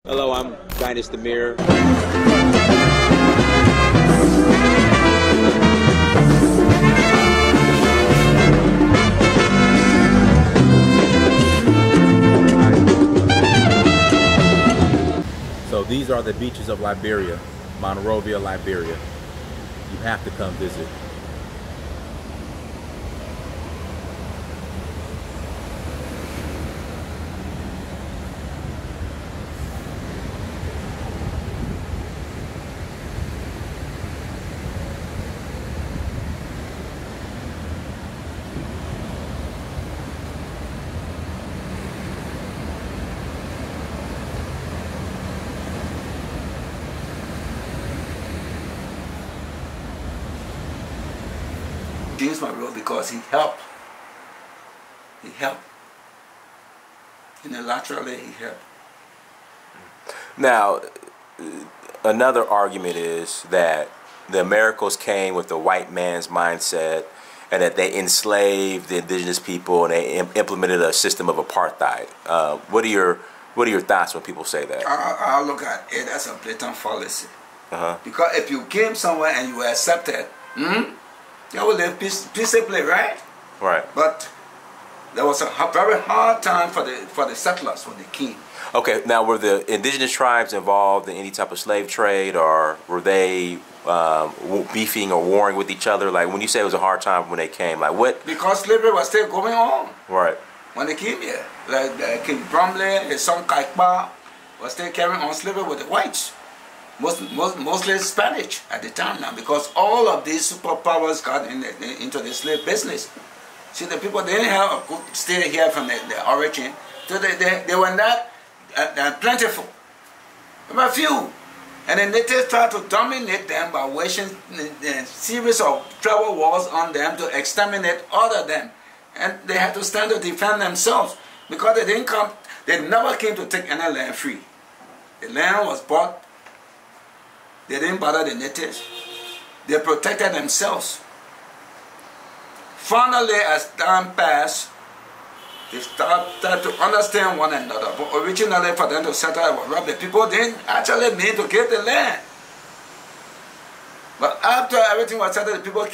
Hello, I'm Dinus the Mirror. So these are the beaches of Liberia, Monrovia, Liberia. You have to come visit. Changed my role because he helped. He helped. Unilaterally, he helped. Now, another argument is that the Americans came with the white man's mindset and that they enslaved the indigenous people and they implemented a system of apartheid. What are your thoughts when people say that? I look at it as a blatant fallacy. Because if you came somewhere and you were accepted, you would live peaceably, right? Right. But there was a very hard time for the settlers when they came. Okay, now were the indigenous tribes involved in any type of slave trade, or were they beefing or warring with each other? Like when you say it was a hard time when they came, like what? Because slavery was still going on. Right. When they came here, like King Bromley, his son Kaikba was still carrying on slavery with the whites. Mostly Spanish at the time now, because all of these superpowers got into the slave business. See, the people didn't have a good stay here from the origin, so they were not plentiful. There were few. And the natives tried to dominate them by waging a series of travel wars on them to exterminate all of them. And they had to stand to defend themselves, because they never came to take any land free. The land was bought. They didn't bother the natives. They protected themselves. Finally, as time passed, they started to understand one another. But originally, for them to settle and rob the people, didn't actually mean to give the land. But after everything was settled, the people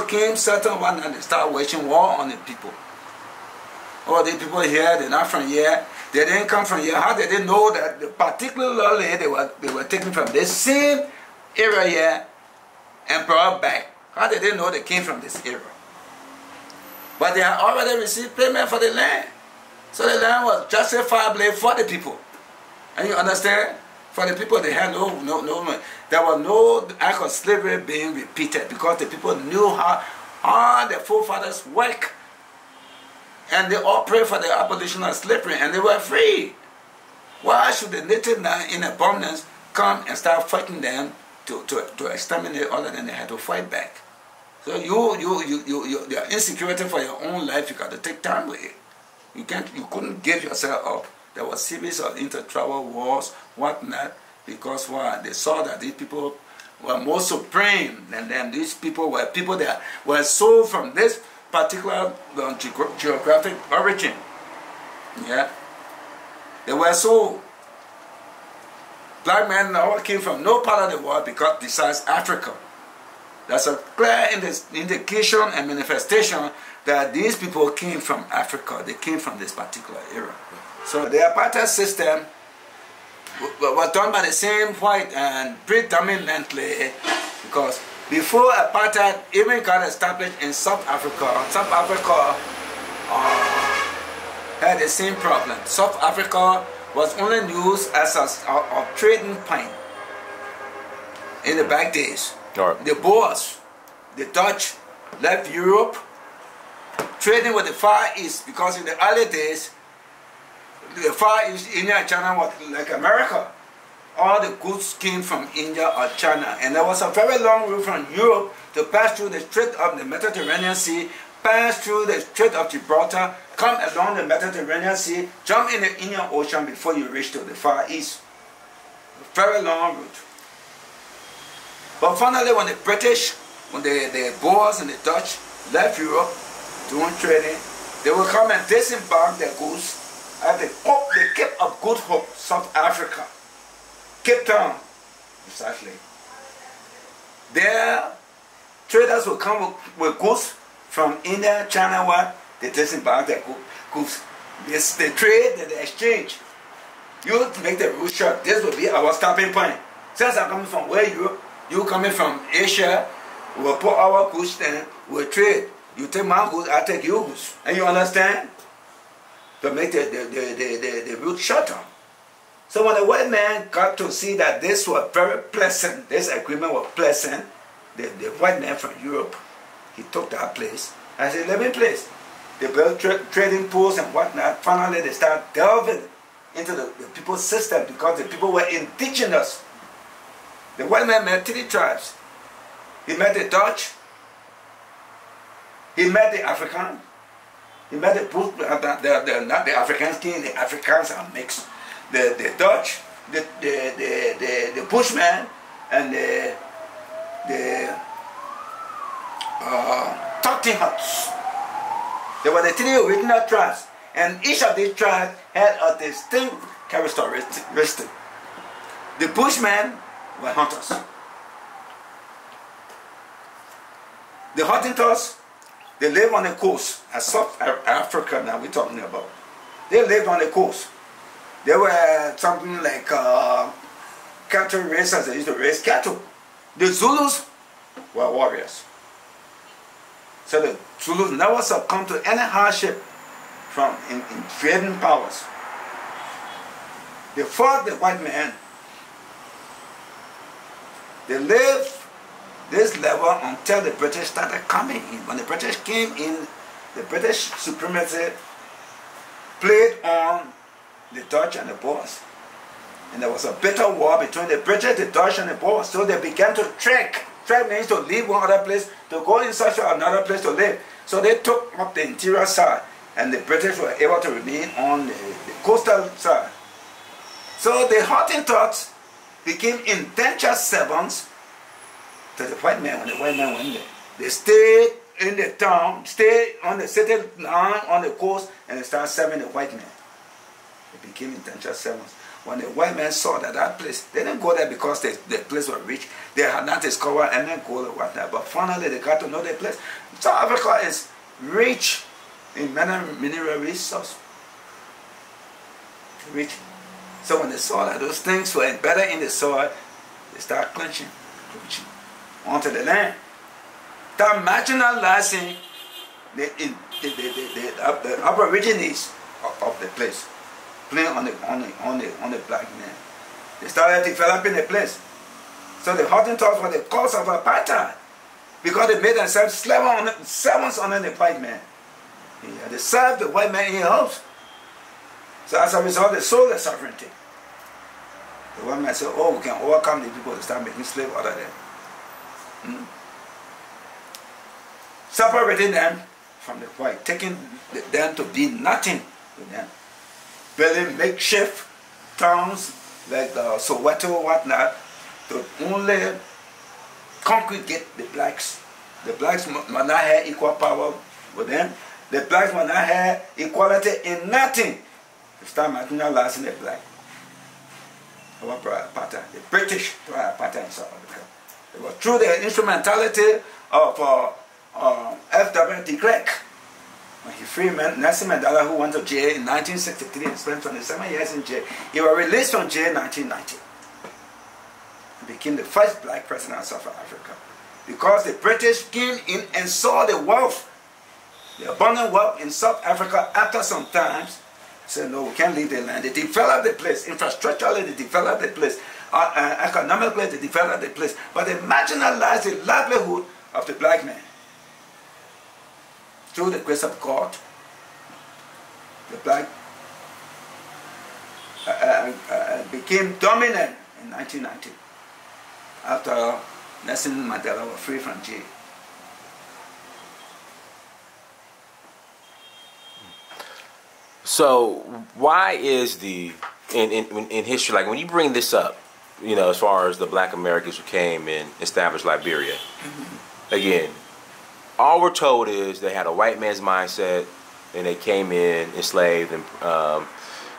came, settled one, and they started waging war on the people. All these people here, they're not from here. They didn't come from here. How did they know that particularly they were taken from this same area here and brought back? How did they know they came from this area? But they had already received payment for the land. So the land was justifiably for the people. And you understand? For the people, they had no there was no act of slavery being repeated, because the people knew how their forefathers worked. And they all prayed for the abolition of slavery, and they were free. Why should the native now in abundance come and start fighting them to exterminate all of them? They had to fight back. So your insecurity for your own life, you got to take time with it. You couldn't give yourself up. There was a series of inter-tribal wars, whatnot, because why? They saw that these people were more supreme than them. These people that were sold from this particular geographic origin. Yeah, they were so. Black men all came from no part of the world besides Africa. That's a clear indication and manifestation that these people came from Africa. They came from this particular era. So the apartheid system was done by the same white and predominantly, because before apartheid even got established in South Africa had the same problem. South Africa was only used as a trading point in the back days. Right. The Boers, the Dutch, left Europe trading with the Far East, because in the early days, the Far East, India and China was like America. All the goods came from India or China, and there was a very long route from Europe to pass through the Strait of the Mediterranean Sea, pass through the Strait of Gibraltar, come along the Mediterranean Sea, jump in the Indian Ocean before you reach to the Far East. A very long route. But finally, when the British, when the Boers and the Dutch left Europe doing trading, they would come and disembark their goods at the Cape Good Hope, South Africa, Cape Town, exactly. There, traders will come with goods from India, China, what? They disembark their goods. They trade, they exchange. You make the route short. This will be our stopping point. Since I'm coming from where you coming from Asia, we'll put our goods there, we'll trade. You take my goods, I take your goods. And you understand? To make the route shorter. So when the white man got to see that this was very pleasant, this agreement was pleasant, the white man from Europe, he took that place as a living place. They built trading posts and whatnot. Finally, they start delving into the people's system because the people were indigenous. The white man met 3 tribes. He met the Dutch, he met the Africans, he met the Bush, not the Africans king, the Africans are mixed. The Dutch, the Bushman, and the Talking Huts. They were the 3 original tribes, and each of these tribes had a distinct characteristic. The Bushmen were hunters. The Hottentots, they live on the coast, as South Africa now we're talking about. They lived on the coast. They were something like cattle raisers, they used to raise cattle. The Zulus were warriors. So the Zulus never succumbed to any hardship from invading powers. They fought the white man. They lived this level until the British started coming in. When the British came in, the British supremacy played on the Dutch and the Boers. And there was a bitter war between the British, the Dutch, and the Boers. So they began to trek. Trek means to leave one other place, to go in search of another place to live. So they took up the interior side, and the British were able to remain on the coastal side. So the Hottentots became indentured servants to the white man when the white man went there. They stayed in the town, stayed on the city line, on the coast, and they started serving the white man. They became indentured servants. When the white man saw that place, they didn't go there because the place was rich. They had not discovered any gold or whatnot. But finally, they got to know the place. South Africa is rich in many mineral resources. Rich. So when they saw that those things were embedded in the soil, they started clenching onto the land. Start marginalizing the aborigines of the place. Playing on the black man. They started developing the place. So the Hottentots were the cause of apartheid because they made themselves servants under the white man. Yeah, they served the white man in his house. So as a result, they sold their sovereignty. The white man said, oh, we can overcome the people to start making slaves out of them. Separating them from the white, taking them to be nothing to them. Building makeshift towns like Soweto, whatnot, to only congregate the blacks. The blacks must not have equal power with them. The blacks must not have equality in nothing. They start marginalizing the black. Our apartheid. The British brought apartheid in South Africa. It was through the instrumentality of F.W. de Klerk. When he freed Nelson Mandela, who went to jail in 1963 and spent 27 years in jail. He was released from jail in 1990. He became the first black president of South Africa. Because the British came in and saw the wealth, the abundant wealth in South Africa after some time. Said, no, we can't leave the land. They developed the place. Infrastructurally, they developed the place. Economically, they developed the place. But they marginalized the livelihood of the black man. Through the grace of God, the black became dominant in 1990 after Nelson Mandela was free from jail. So why is in history, like when you bring this up, you know, as far as the black Americans who came and established Liberia, again, all we're told is they had a white man's mindset and they came in enslaved and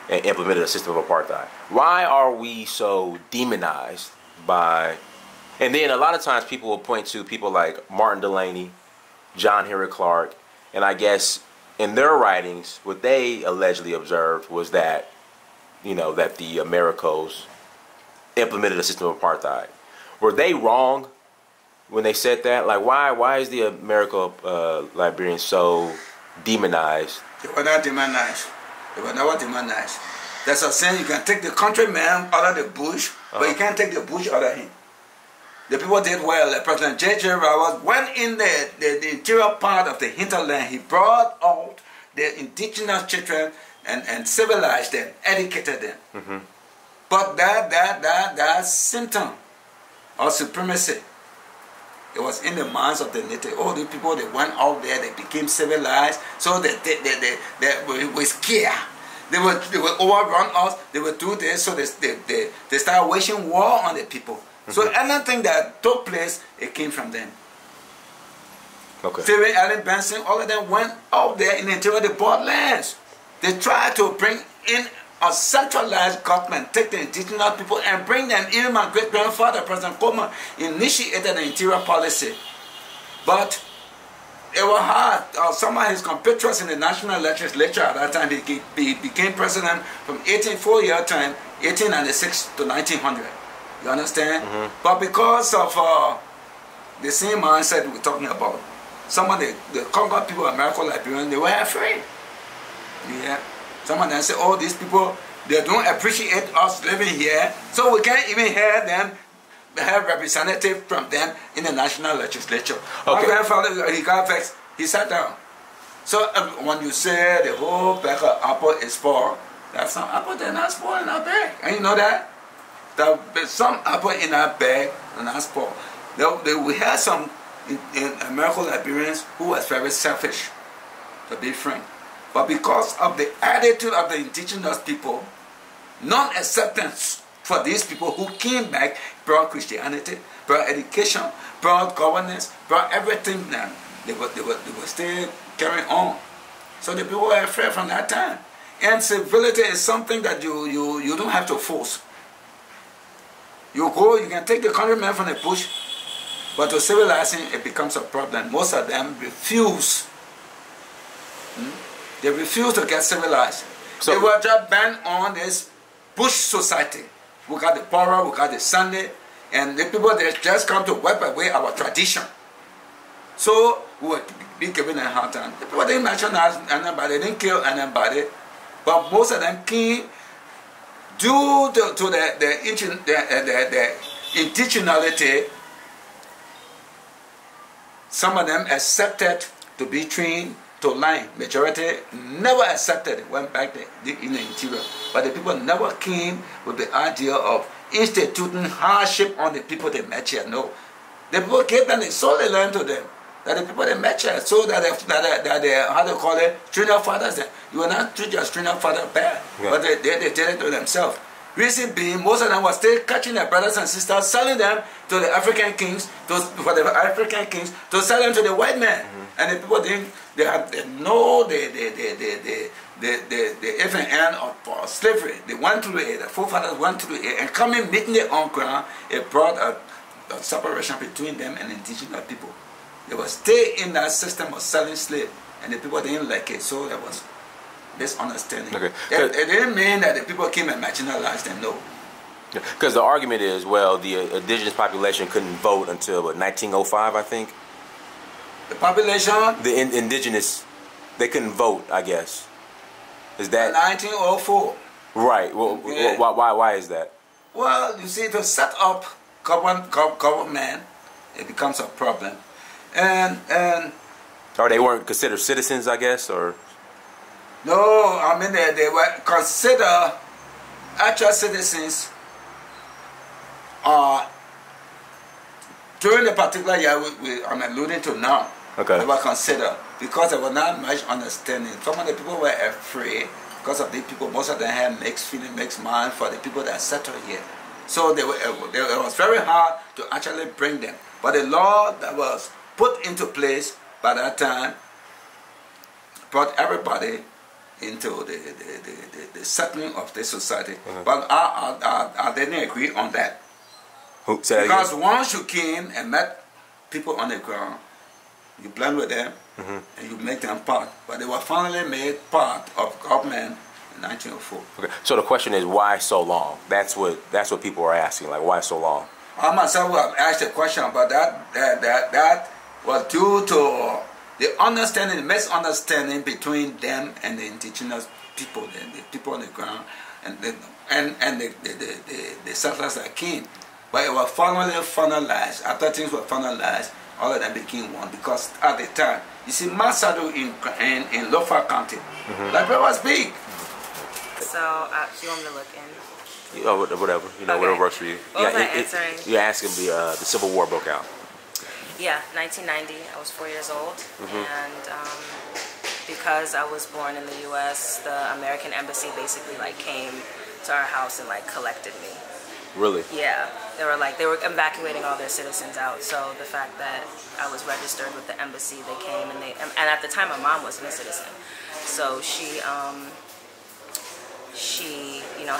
and implemented a system of apartheid. Why are we so demonized by? And then a lot of times people will point to people like Martin Delaney, John Henry Clark, and I guess in their writings, what they allegedly observed was that, that the Americos implemented a system of apartheid. Were they wrong when they said that? Like, why is the Liberians so demonized? They were not demonized. They were never demonized. That's a saying, you can take the countryman out of the bush, but you can't take the bush out of him. The people did well. President J.J. Roberts went in the interior part of the hinterland. He brought out the indigenous children and civilized them, educated them. Mm-hmm. But that symptom of supremacy, it was in the minds of the native. All the people, they went out there, they became civilized, so they were scared. They would overrun us, they would do this, so they started waging war on the people. So anything that took place, it came from them. Okay. Stephen Allen Benson, all of them went out there in the interior, they bought lands. They tried to bring in a centralized government, take the indigenous people and bring them. Even my great-grandfather, President Coleman, initiated the interior policy. But it was hard. Some of his compatriots in the national legislature at that time, he became president from 1894 time, 1896 to 1900. You understand? Mm-hmm. But because of the same mindset we're talking about, some of the conquered people of America, Liberians, they were afraid. Yeah. Some of them say, oh, these people, they don't appreciate us living here, so we can't even hear them, have representatives from them in the national legislature. Okay. My grandfather, he got vexed. He sat down. So when you say the whole bag of apple is spoiled, that's some apple they're not spoiled in our bag. And you know that? There's some apple in our bag and not spoiled. We had some in American Liberians who was very selfish, to be frank. But because of the attitude of the indigenous people, non-acceptance for these people who came back, brought Christianity, brought education, brought governance, brought everything down. They were still carrying on. So the people were afraid from that time. And civility is something that you don't have to force. You go, you can take the countryman from the bush, but to civilizing, it becomes a problem. Most of them refuse. They refuse to get civilized. So they were just bent on this bush society. We got the Pora, we got the Sunday, and the people that just come to wipe away our tradition. So we would be given a hard time. The people didn't nationalize anybody, they didn't kill anybody, but most of them came due to the indigeneity. Some of them accepted to be trained to line. Majority never accepted it, went back in the interior. But the people never came with the idea of instituting hardship on the people they met here. No. The people came and they sold the land to them. That the people they met here, so that they how they call it, stranger fathers. You will not treat your stranger father bad. Yeah. But they did it to themselves. Reason being, most of them were still catching their brothers and sisters, selling them to the African kings, to sell them to the white man. Mm-hmm. And the people didn't, they know the even end of slavery. They went through it, the forefathers went through it, and coming meeting their own ground, it brought a separation between them and indigenous people. They were still in that system of selling slaves, and the people didn't like it, so there was this understanding. Okay. It didn't mean that the people came and marginalized them, no. Because the argument is, well, the indigenous population couldn't vote until, 1905, I think? The population? The indigenous, they couldn't vote, I guess. Is that... 1904. Right. Well, yeah. Why is that? Well, you see, to set up government, it becomes a problem. And or they weren't considered citizens, I guess, or... No, I mean, they were considered actual citizens during the particular year I'm alluding to now. Okay. They were considered because there was not much understanding. Some of the people were afraid because of the people, most of them had mixed feeling, mixed mind for the people that settled here. So it was very hard to actually bring them. But the law that was put into place by that time brought everybody into the settling of the society. But I didn't agree on that. Because once you came and met people on the ground, you blend with them and you make them part. But they were finally made part of government in 1904. Okay. So the question is, why so long? That's what people are asking. Like, why so long? I myself have asked a question about that. That was due to the understanding, the misunderstanding between them and the indigenous people, the people on the ground, and the settlers that came. But it was finally finalized. After things were finalized, all of them became one. Because at the time, you see, Masado in Lofa County, Liberia was big. So, you want me to look in? Whatever, whatever works for you. What was I answering? You're asking the Civil War broke out. Yeah, 1990. I was 4 years old, and because I was born in the U.S., the American embassy basically came to our house and collected me. Really? Yeah, they were evacuating all their citizens out. So the fact that I was registered with the embassy, they came and and at the time my mom wasn't a citizen, so she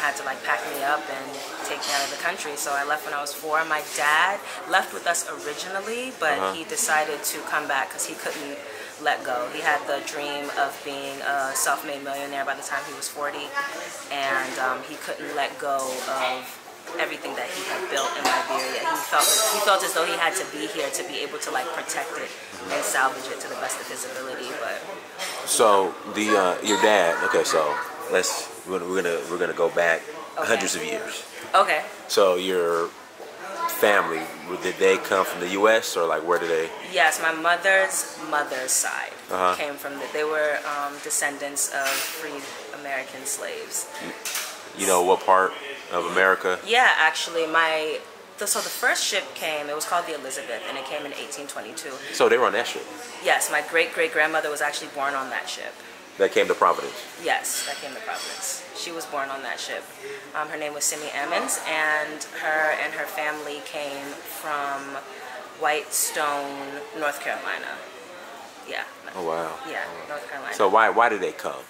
had to pack me up and take me out of the country. So I left when I was 4. My dad left with us originally, but he decided to come back because he couldn't let go. He had the dream of being a self-made millionaire by the time he was 40, and he couldn't let go of everything that he had built in Liberia. He felt as though he had to be here to be able to protect it and salvage it to the best of his ability. But so your dad. Okay, so we're gonna go back hundreds of years. Okay. So your family, did they come from the U.S. or where did they? Yes, my mother's side came from they were descendants of freed American slaves. You know what part of America? Yeah, actually, so the first ship came. It was called the Elizabeth, and it came in 1822. So they were on that ship. Yes, my great-great-grandmother was actually born on that ship. That came to Providence. Yes, that came to Providence. She was born on that ship. Her name was Simi Emmons, and her family came from Whitestone, North Carolina. Yeah. Oh wow. Yeah, North Carolina. So why did they come?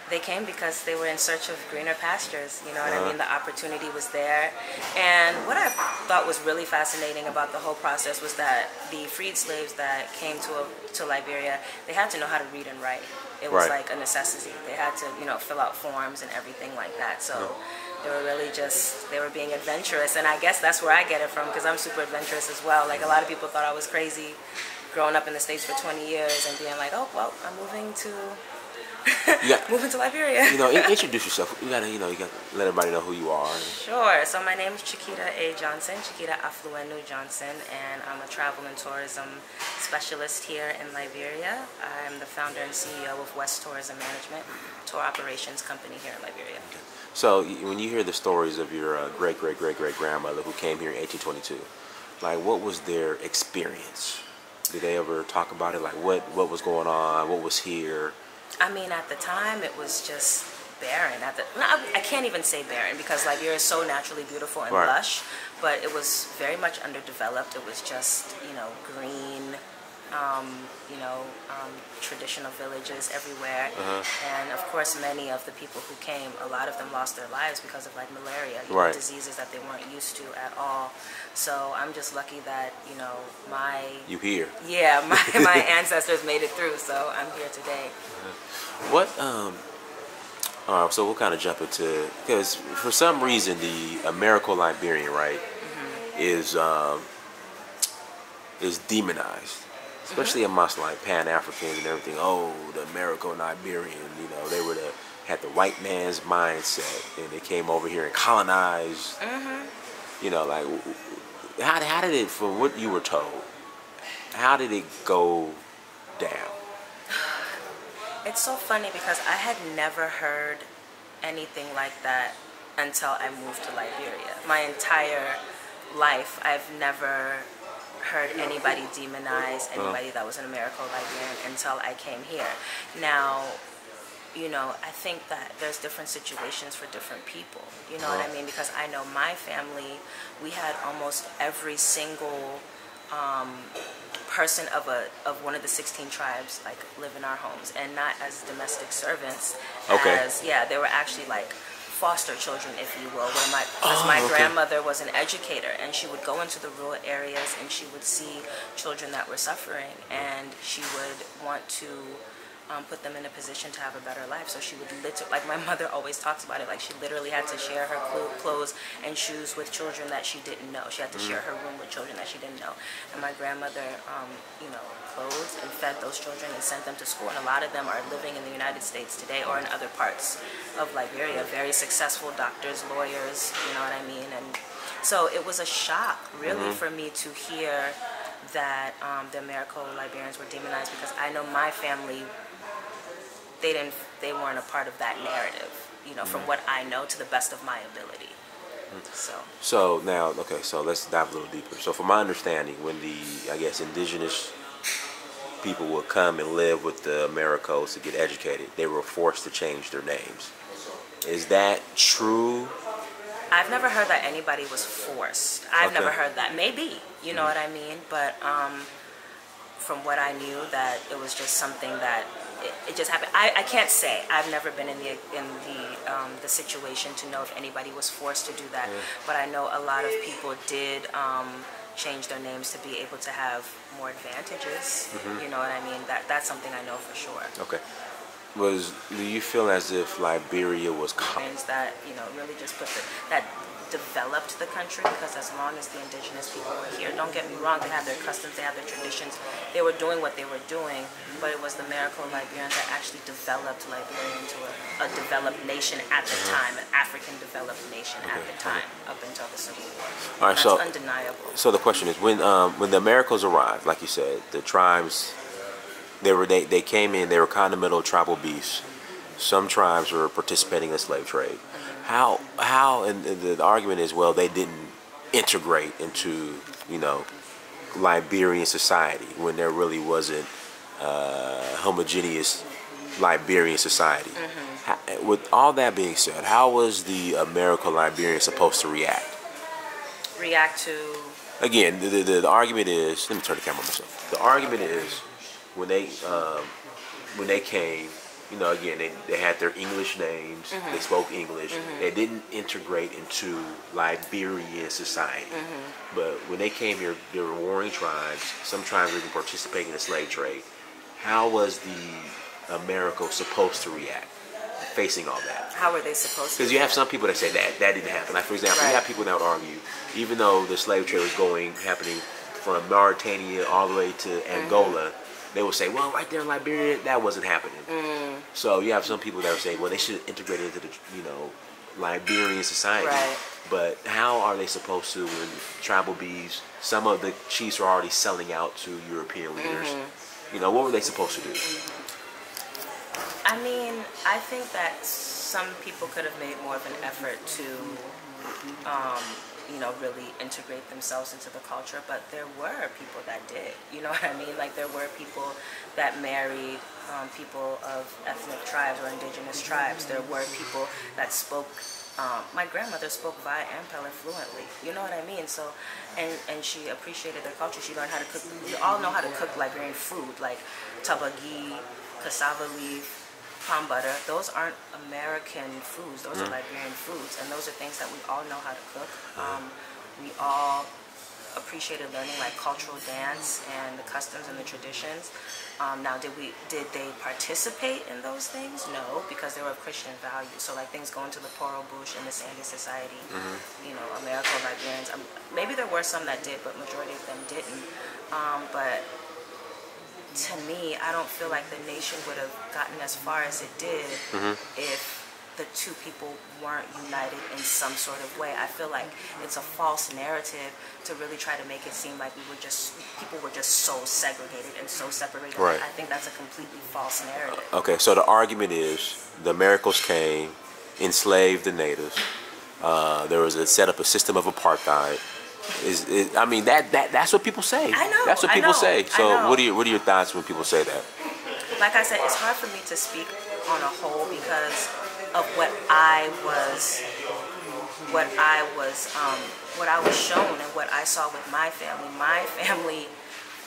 They came because they were in search of greener pastures. You know what I mean? The opportunity was there. And what I thought was really fascinating about the whole process was that the freed slaves that came to Liberia, they had to know how to read and write. It was like a necessity. They had to, fill out forms and everything like that. So they were really they were being adventurous. And I guess that's where I get it from, because I'm super adventurous as well. A lot of people thought I was crazy growing up in the States for 20 years and being like, oh, well, I'm moving to... moving to Liberia. Introduce yourself. You gotta let everybody know who you are. Sure. So my name is Chiquita Johnson, Chiquita Afluenu Johnson, and I'm a travel and tourism specialist here in Liberia. I'm the founder and CEO of West Tourism Management, tour operations company here in Liberia. Okay. So when you hear the stories of your great-great-great-great-grandmother who came here in 1822, what was their experience? Did they ever talk about it? What was going on? What was here? I mean, at the time, it was just barren. I can't even say barren, because Liberia is so naturally beautiful and lush, but it was very much underdeveloped. It was just, green, traditional villages everywhere. And, of course, many of the people who came, a lot of them lost their lives because of, malaria, diseases that they weren't used to at all. So I'm just lucky that, You here. Yeah, my ancestors made it through, so I'm here today. What, all right, so we'll kind of jump into, because for some reason the Americo-Liberian, is demonized, especially amongst Pan-Africans and everything. Oh, the Americo-Liberian, they had the white man's mindset, and they came over here and colonized. How did it, from what you were told, how did it go down? It's so funny because I had never heard anything like that until I moved to Liberia. My entire life, I've never heard anybody demonize anybody that was an Americo-Liberian until I came here. Now, I think that there's different situations for different people. You know what I mean? Because I know my family, we had almost every single person of one of the 16 tribes like live in our homes, and not as domestic servants. Okay. They were actually like foster children, if you will, because my grandmother was an educator, and she would go into the rural areas and she would see children that were suffering, and she would want to put them in a position to have a better life. So she would like my mother always talks about it, like she literally had to share her clothes and shoes with children that she didn't know. She had to share her room with children that she didn't know. And my grandmother, clothed and fed those children and sent them to school. And a lot of them are living in the United States today or in other parts of Liberia. Very successful doctors, lawyers, you know what I mean? And so it was a shock, really, for me to hear that the American Liberians were demonized, because I know my family, they weren't a part of that narrative, from what I know, to the best of my ability. So now, okay, so let's dive a little deeper. So from my understanding, when the, I guess, indigenous people would come and live with the Americos to get educated, they were forced to change their names. Is that true? I've never heard that anybody was forced. I've never heard that. Maybe, you know what I mean? But from what I knew, that it was just something that it just happened. I can't say. I've never been in the situation to know if anybody was forced to do that. But I know a lot of people did change their names to be able to have more advantages. You know what I mean? That's something I know for sure. Okay. Do you feel as if Liberia was that really just that developed the country? Because as long as the indigenous people were here, don't get me wrong, they had their customs, they had their traditions, they were doing what they were doing, but it was the American Liberians that actually developed Liberia into a developed nation at the time, an African developed nation at the time, up until the Civil War. All right, that's undeniable. So the question is, when the Americans arrived, like you said, the tribes, they came in, they were continental tribal beasts. Some tribes were participating in the slave trade. How and the argument is, well, they didn't integrate into Liberian society when there really wasn't homogeneous Liberian society. With all that being said, how was the American Liberian supposed to react? React to? Again, the argument is, let me turn the camera on myself. The argument is when they came, again, they had their English names, they spoke English, they didn't integrate into Liberian society. But when they came here, there were warring tribes, some tribes were even participating in the slave trade. How was the Americans supposed to react facing all that? How were they supposed to? Because you have some people that say that didn't happen. Like, for example, you have people that would argue, even though the slave trade was happening from Mauritania all the way to Angola, they will say, well, right there in Liberia, that wasn't happening. So you have some people that are saying, well, they should integrate into the, Liberian society. Right. But how are they supposed to, when tribal bees, some of the chiefs are already selling out to European leaders? What were they supposed to do? I mean, I think that some people could have made more of an effort to really integrate themselves into the culture, but there were people that did, you know what I mean? Like, there were people that married people of ethnic tribes or indigenous tribes. There were people that spoke, my grandmother spoke Vai and Pele fluently, you know what I mean? So, and she appreciated their culture. She learned how to cook. We all know how to cook Liberian food, like tabagi, cassava leaf, palm butter. Those aren't American foods. Those are Liberian foods, and those are things that we all know how to cook. We all appreciated learning like cultural dance and the customs and the traditions. Now, did they participate in those things? No, because they were of Christian values. So like things going to the Poro Bush and the Sandy Society, American Liberians. Maybe there were some that did, but majority of them didn't. But to me, I don't feel like the nation would have gotten as far as it did if the two people weren't united in some sort of way. I feel like it's a false narrative to really try to make it seem like people were just so segregated and so separated. Right. I think that's a completely false narrative. Okay, so the argument is the Americans came, enslaved the natives. There was set up a system of apartheid. I mean, that's what people say. I know. That's what people say. So I know. what are your thoughts when people say that? Like I said, it's hard for me to speak on a whole because of what I was what I was shown and what I saw with my family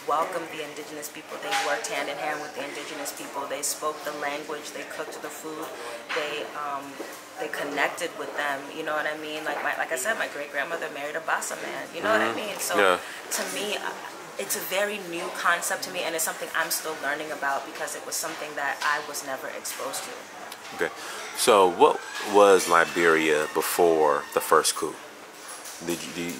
welcomed the indigenous people. They worked hand in hand with the indigenous people. They spoke the language. They cooked the food. They connected with them. You know what I mean? Like I said, my great grandmother married a Bassa man. You know what I mean? So to me, it's a very new concept to me, and it's something I'm still learning about because it was something that I was never exposed to. Okay, so what was Liberia before the first coup? Did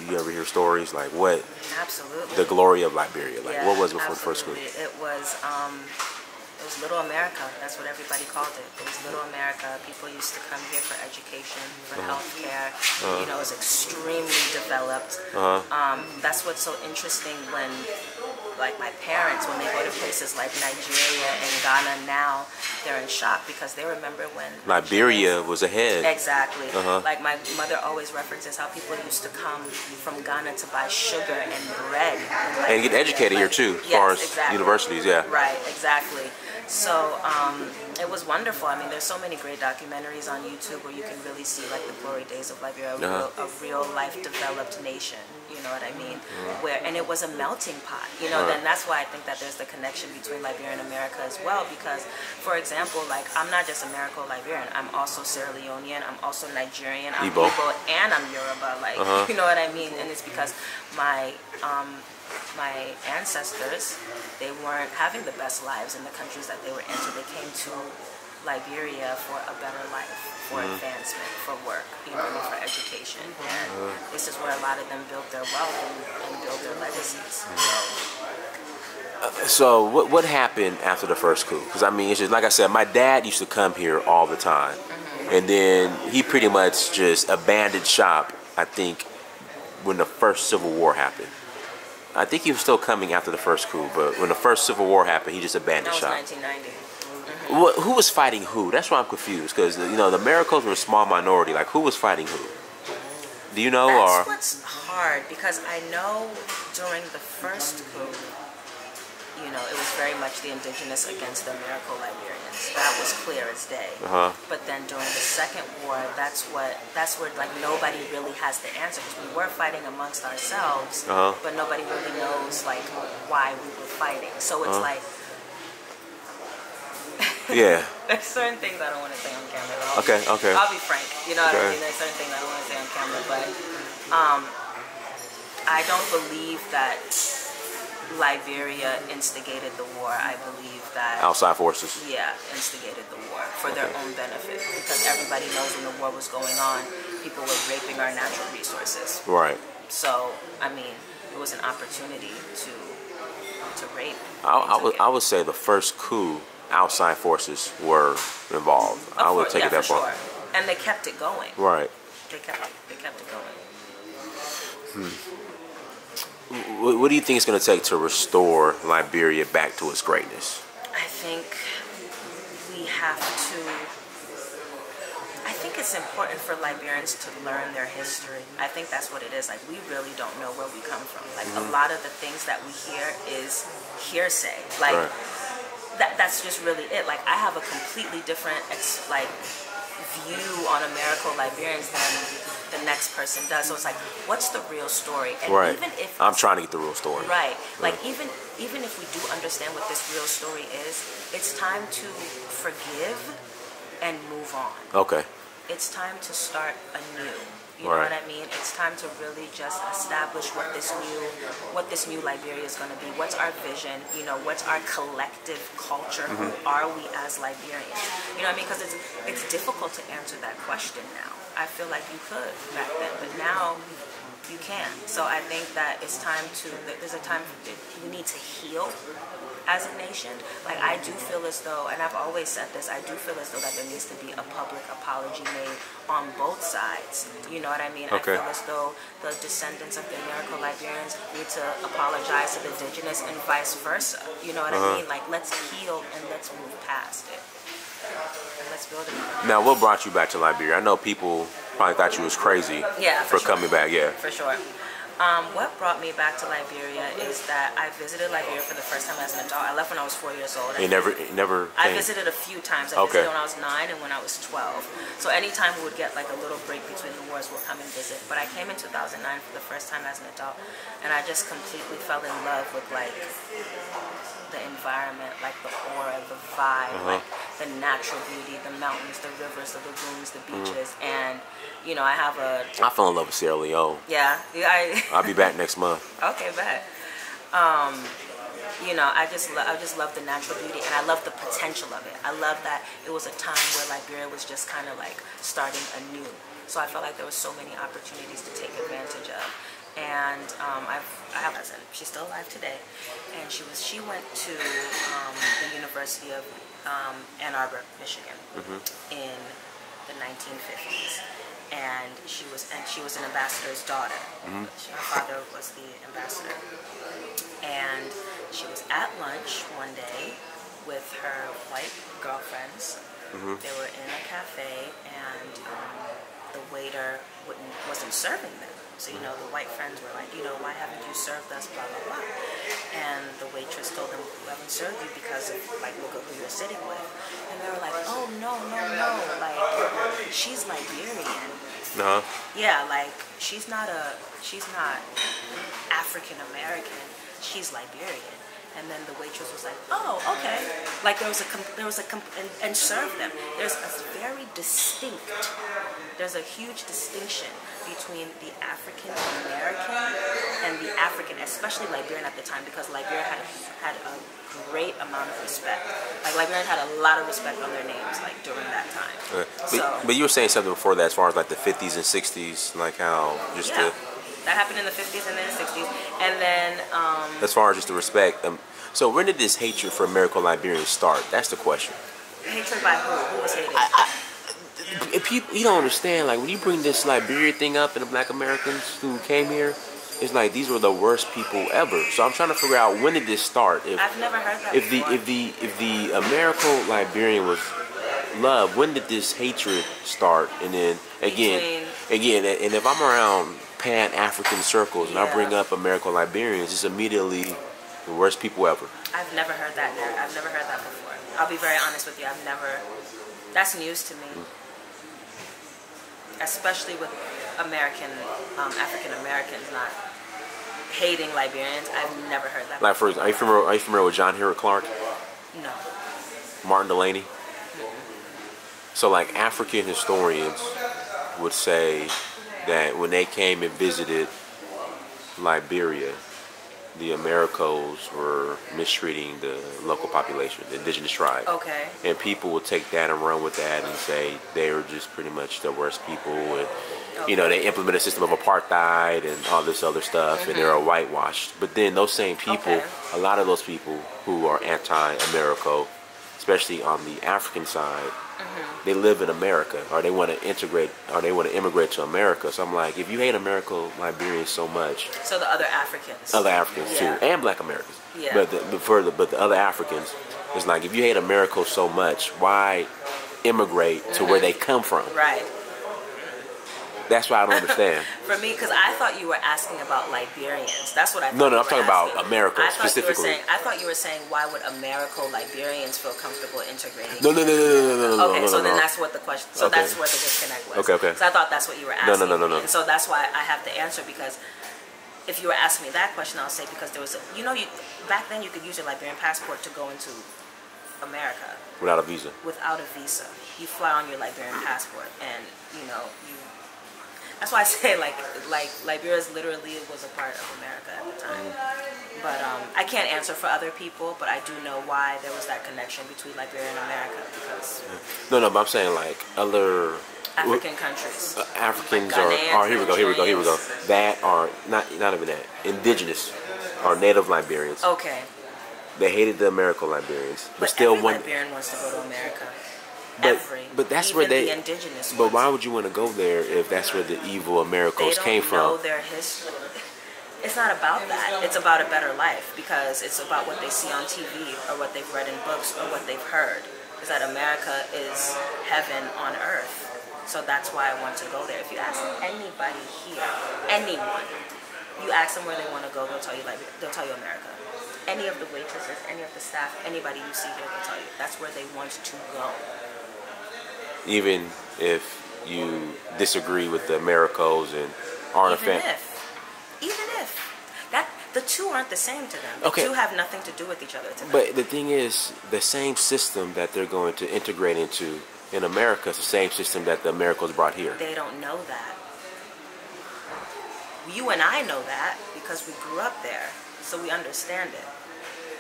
you ever hear stories like what? Absolutely. The glory of Liberia, like what was before the first coup? It was Little America. That's what everybody called it. It was Little America. People used to come here for education, for healthcare. You know, it was extremely developed. That's what's so interesting when, like my parents, when they go to places like Nigeria and Ghana now, they're in shock because they remember when Liberia was ahead. Exactly. Like my mother always references how people used to come from Ghana to buy sugar and bread. And get educated here too, as far as universities, Right, exactly. So it was wonderful. I mean, there's so many great documentaries on YouTube where you can really see like the glory days of Liberia, a real life developed nation. You know what I mean? And it was a melting pot. You know, then that's why I think that there's the connection between Liberia and America as well. Because, for example, like I'm not just Americo-Liberian. I'm also Sierra Leonean. I'm also Nigerian. I'm Igbo, and I'm Yoruba. Like, you know what I mean? And it's because my ancestors, they weren't having the best lives in the countries that they were in, so they came to Liberia for a better life, for advancement, for work, you know, for education. And this is where a lot of them built their wealth and built their legacies. So what happened after the first coup? Because I mean, it's just like I said, my dad used to come here all the time, and then he pretty much just abandoned shop, I think, when the first Civil War happened. I think he was still coming after the first coup, but when the first Civil War happened, he just abandoned shop. That was 1990. Who was fighting who? That's why I'm confused, because you know the Americans were a small minority. Like, who was fighting who? Do you know? That's what's hard, because I know during the first coup, you know, it was very much the indigenous against the Americo-Liberians. That was clear as day. But then during the second war, that's where like nobody really has the answer, because we were fighting amongst ourselves, but nobody really knows like why we were fighting. So it's like, there's certain things I don't want to say on camera. I'll be frank. You know what I mean? There's certain things I don't want to say on camera, but I don't believe that Liberia instigated the war. I believe that outside forces instigated the war for their own benefit, because everybody knows when the war was going on, people were raping our natural resources. Right. So I mean, it was an opportunity to rape. I would say the first coup, outside forces were involved. I would take it that far. Sure. And they kept it going. Right. They kept it going. What do you think it's going to take to restore Liberia back to its greatness? I think it's important for Liberians to learn their history. I think that's what it is. Like, we really don't know where we come from. Like, a lot of the things that we hear is hearsay. Like, that's just really it. Like, I have a completely different view on Americo-Liberians than the next person does. So it's like, what's the real story? And even if I'm trying to get the real story. Right. Like, even if we do understand what this real story is, it's time to forgive and move on. Okay. It's time to start anew. You know what I mean? It's time to really just establish what this new Liberia is going to be. What's our vision? You know, what's our collective culture? Who are we as Liberians? You know what I mean? Because it's difficult to answer that question now. I feel like you could back then, but now you can. So I think that there's a time we need to heal as a nation. Like, I do feel as though, and I've always said this, I do feel as though that there needs to be a public apology made on both sides. You know what I mean? I feel as though the descendants of the Americo-Liberians need to apologize to the indigenous and vice versa. You know what I mean? Like, let's heal and let's move past it. And let's build it. Now, what brought you back to Liberia? I know people probably thought you was crazy for coming back. Yeah. For sure. What brought me back to Liberia is that I visited Liberia for the first time as an adult. I left when I was 4 years old. You never I came? visited a few times. I visited when I was 9 and when I was 12. So anytime we would get like a little break between the wars, we'll come and visit. But I came in 2009 for the first time as an adult, and I just completely fell in love with like the environment, like the aura, the vibe, like the natural beauty, the mountains, the rivers, the lagoons, the beaches, and you know, I have a... I fell in love with Sierra Leone. Yeah. I'll be back next month. Okay, bet. You know, I just love the natural beauty, and I love the potential of it. I love that it was a time where Liberia was just kind of like starting anew. So I felt like there were so many opportunities to take advantage of. And I have a cousin. She's still alive today, and she went to the University of Ann Arbor, Michigan, in the 1950s. And she was an ambassador's daughter. Her father was the ambassador, and she was at lunch one day with her white girlfriends. They were in a cafe, and the waiter wasn't serving them. So, you know, the white friends were like, you know, why haven't you served us, blah, blah, blah. And the waitress told them, we haven't served you because of, like, look at who you're sitting with. And they were like, oh, no, like, she's Liberian. Yeah, like, she's not African-American, she's Liberian. And then the waitress was like, oh, okay. Like, and served them. There's a huge distinction between the African American and the African, especially Liberian at the time, because Liberia had a great amount of respect. Like, Liberians had a lot of respect on their names, like, during that time. But you were saying something before that, as far as like the 50s and 60s, like how just that happened in the 50s and then the 60s, and then as far as just the respect. So when did this hatred for American Liberians start? That's the question. Hatred by who? Who was hated? People, you don't understand. Like when you bring this Liberia thing up and the Black Americans who came here, it's like these were the worst people ever. So I'm trying to figure out, when did this start? I've never heard that before. If the American Liberian was love, when did this hatred start? And then again, and if I'm around Pan-African circles and I bring up American Liberians, it's immediately the worst people ever. I've never heard that. I've never heard that before. I'll be very honest with you. That's news to me. Especially with African Americans not hating Liberians. I've never heard that. Like, are you familiar with John Henrik Clark? No. Martin Delaney? So, like, African historians would say that when they came and visited Liberia, the Americos were mistreating the local population, the indigenous tribe. Okay. And people would take that and run with that and say they were just pretty much the worst people, and you know, they implemented a system of apartheid and all this other stuff, and they were whitewashed. But then those same people, a lot of those people who are anti-Americo, especially on the African side, they live in America, or they want to integrate, or they want to immigrate to America. So I'm like, if you hate American Liberians so much, so the other Africans too, and Black Americans, but the other Africans, it's like, if you hate America so much, why immigrate to where they come from? Right. That's what I don't understand. For me, because I thought you were asking about Liberians. That's what I thought. No, I'm talking about America specifically. I thought you were saying, why would Liberians feel comfortable integrating? No. Okay, so then that's what the question. So that's where the disconnect was. Okay. So I thought that's what you were asking. No. And so that's why I have to answer, because if you were asking me that question, I'll say because there was back then you could use your Liberian passport to go into America without a visa. You fly on your Liberian passport, and you. That's why I say like Liberia literally was a part of America at the time. But I can't answer for other people, but I do know why there was that connection between Liberia and America, because No, but I'm saying like other African countries. Africans like are here we go. That are not even that. Indigenous or native Liberians. Okay. They hated the American Liberians, but still Liberian wants to go to America. But that's even where the indigenous ones. But why would you want to go there if that's where the evil Americans came from? They don't know their history. It's not about that. It's about a better life, because it's about what they see on TV or what they've read in books or what they've heard. Is that America is heaven on earth. So that's why I want to go there. If you ask anybody here, anyone, You ask them where they want to go, they'll tell you America. Any of the waitresses, any of the staff, anybody you see here, they'll tell you that's where they want to go. Even if you disagree with the Americos and aren't a fan. Even if that the two aren't the same to them. The two have nothing to do with each other to them. But the thing is, the same system that they're going to integrate into in America is the same system that the Americans brought here. They don't know that. You and I know that because we grew up there, so we understand it.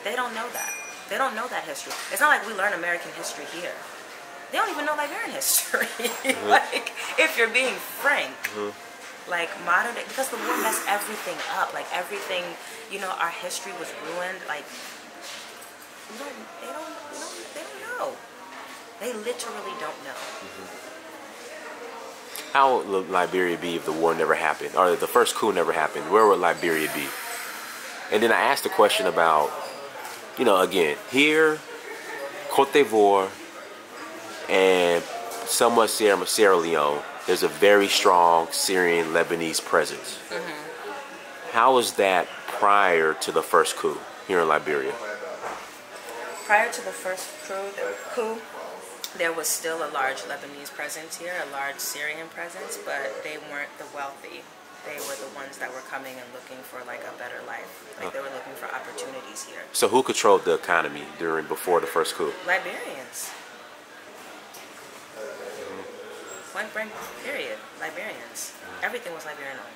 They don't know that. They don't know that history. It's not like we learn American history here. They don't even know Liberian history. Like, if you're being frank, like modern day, because the war messed everything up. Like everything, you know, our history was ruined. Like, they don't know. They literally don't know. How would Liberia be if the war never happened, or if the first coup never happened? Where would Liberia be? And then I asked the question about, you know, again, here, Cote d'Ivoire, and somewhat Sierra Leone, there's a very strong Syrian Lebanese presence. How was that prior to the first coup here in Liberia? Prior to the first coup, there was still a large Lebanese presence here, a large Syrian presence, but they weren't the wealthy. They were the ones that were coming and looking for like a better life. Like they were looking for opportunities here. So who controlled the economy before the first coup? Liberians. Point blank, period. Liberians. Everything was Liberian owned.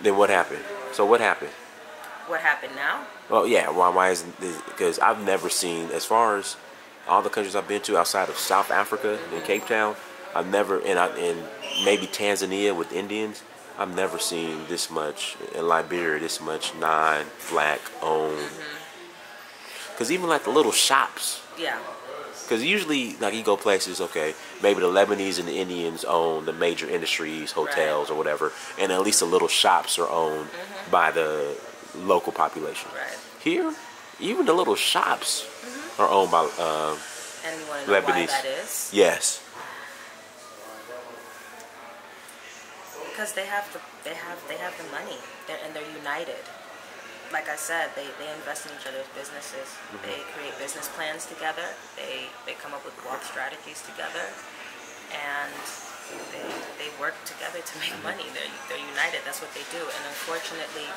Then what happened? So what happened? What happened now? Well, yeah. Why isn't this? Because I've never seen, as far as all the countries I've been to outside of South Africa and Cape Town, I've never, and maybe Tanzania with Indians, I've never seen this much in Liberia, this much non-black owned. Because even like the little shops. Yeah. Because usually, like you go places, okay, maybe the Lebanese and the Indians own the major industries, hotels, or whatever, and at least the little shops are owned by the local population. Right. Here, even the little shops are owned by and you want to know Lebanese. why that is? Yes. Because they have the money, and they're united. Like I said, they invest in each other's businesses. They create business plans together. They come up with wealth strategies together, and they work together to make money. They're united. That's what they do. And unfortunately,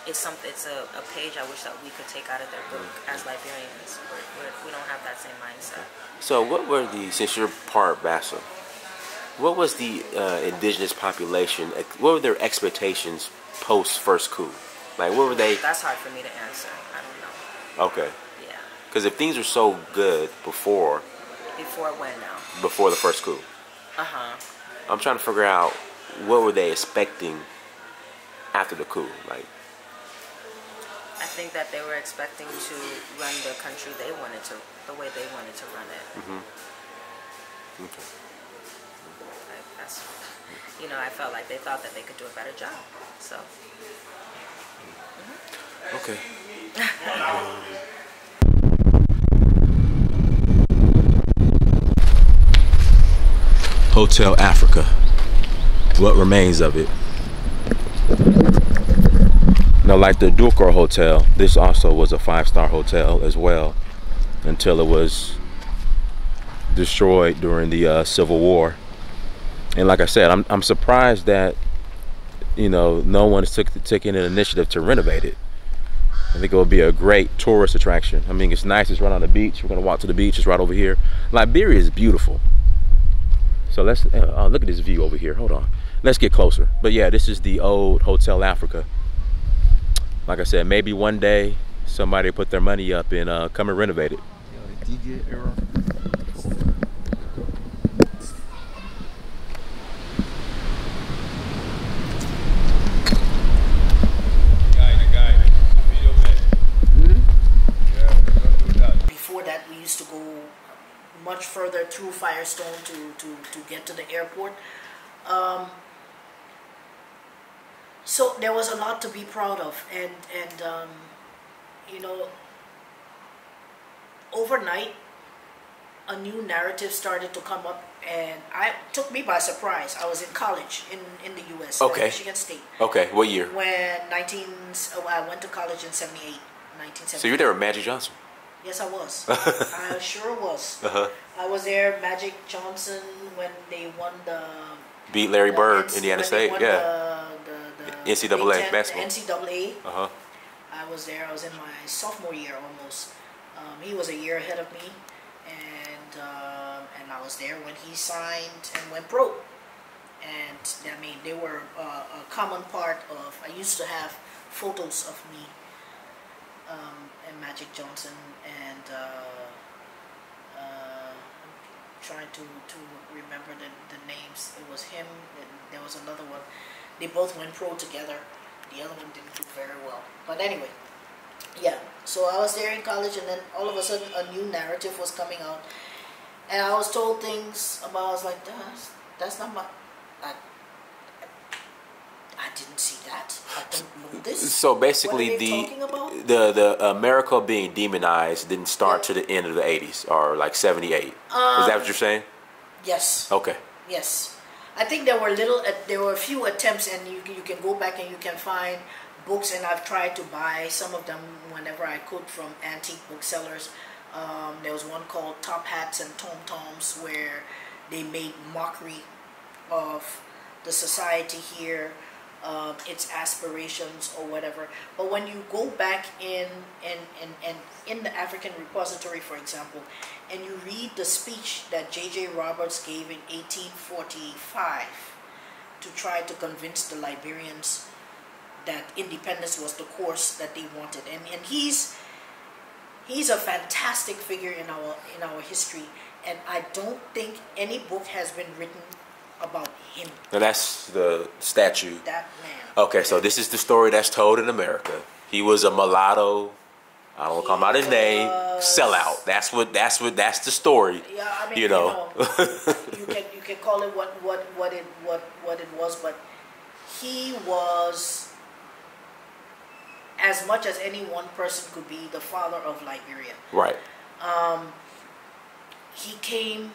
it's a page I wish that we could take out of their book as Liberians. We don't have that same mindset. So what were since you're part Bassa, what was the indigenous population? What were their expectations post first coup? Like, what were they? That's hard for me to answer. I don't know. Okay. Yeah. Because if things were so good before. Before when now? Before the first coup. I'm trying to figure out what were they expecting after the coup. Like. I think that they were expecting to run the country the way they wanted to run it. Okay. That's, I felt like they thought that they could do a better job. So. Okay. Hotel Africa. What remains of it? Now, like the Dulcor Hotel, this also was a 5-star hotel as well, until it was destroyed during the Civil War. And like I said, I'm surprised that no one took an initiative to renovate it. I think it would be a great tourist attraction. I mean, it's nice. It's right on the beach. We're gonna walk to the beach. It's right over here. Liberia is beautiful. So let's look at this view over here. Hold on. Let's get closer. But yeah, this is the old Hotel Africa. Like I said, maybe one day somebody put their money up and come and renovate it. The DJ era. Before that, we used to go much further through Firestone to get to the airport. So there was a lot to be proud of, and overnight a new narrative started to come up And I took me by surprise. I was in college in the U.S. Okay. At Michigan State. Okay, what year? When I went to college in 78, 1978. So you were there with Magic Johnson? Yes, I was. I sure was. I was there, Magic Johnson, when they won the... Beat Larry Bird, Indiana State, yeah. The NCAA Big Ten, basketball. NCAA. Uh-huh. I was there. I was in my sophomore year almost. He was a year ahead of me, and I was there when he signed and went pro. And I mean, they were a common part of. I used to have photos of me and Magic Johnson, and I'm trying to remember the names. It was him, and there was another one. They both went pro together. The other one didn't do very well. But anyway, yeah. So I was there in college, and then all of a sudden a new narrative was coming out. And I was told things about, I was like, that's not my... I didn't see that. I don't know this. So basically, what are they talking about? the America being demonized didn't start to the end of the 80s, or like 78. Is that what you're saying? Yes. Okay. Yes. I think there were a few attempts, and you can go back and you can find books, and I've tried to buy some of them whenever I could from antique booksellers. There was one called Top Hats and Tom Toms, where they made mockery of the society here, its aspirations or whatever. But when you go back in the African Repository, for example, and you read the speech that J.J. Roberts gave in 1845 to try to convince the Liberians that independence was the course that they wanted, and he's a fantastic figure in our history, and I don't think any book has been written about him. Now that's the statue. That man. Okay, so this is the story that's told in America. He was a mulatto. I don't want to call him out his name. Sellout. That's the story. Yeah, I mean, you know. you can call it what it was, but he was, as much as any one person could be, the father of Liberia. Right. He came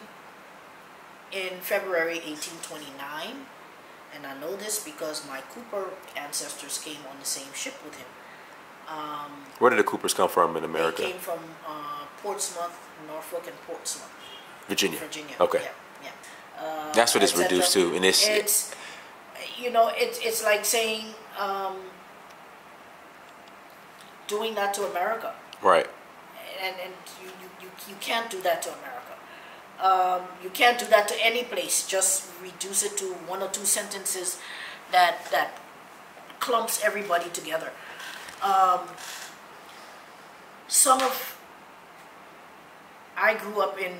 in February 1829, and I know this because my Cooper ancestors came on the same ship with him. Where did the Coopers come from in America? They came from Portsmouth, Norfolk, and Portsmouth, Virginia. Yeah, Okay. yeah. That's what it's reduced to, and it's it's like saying doing that to America, right? And you can't do that to America. You can't do that to any place. Just reduce it to one or two sentences that clumps everybody together. I grew up in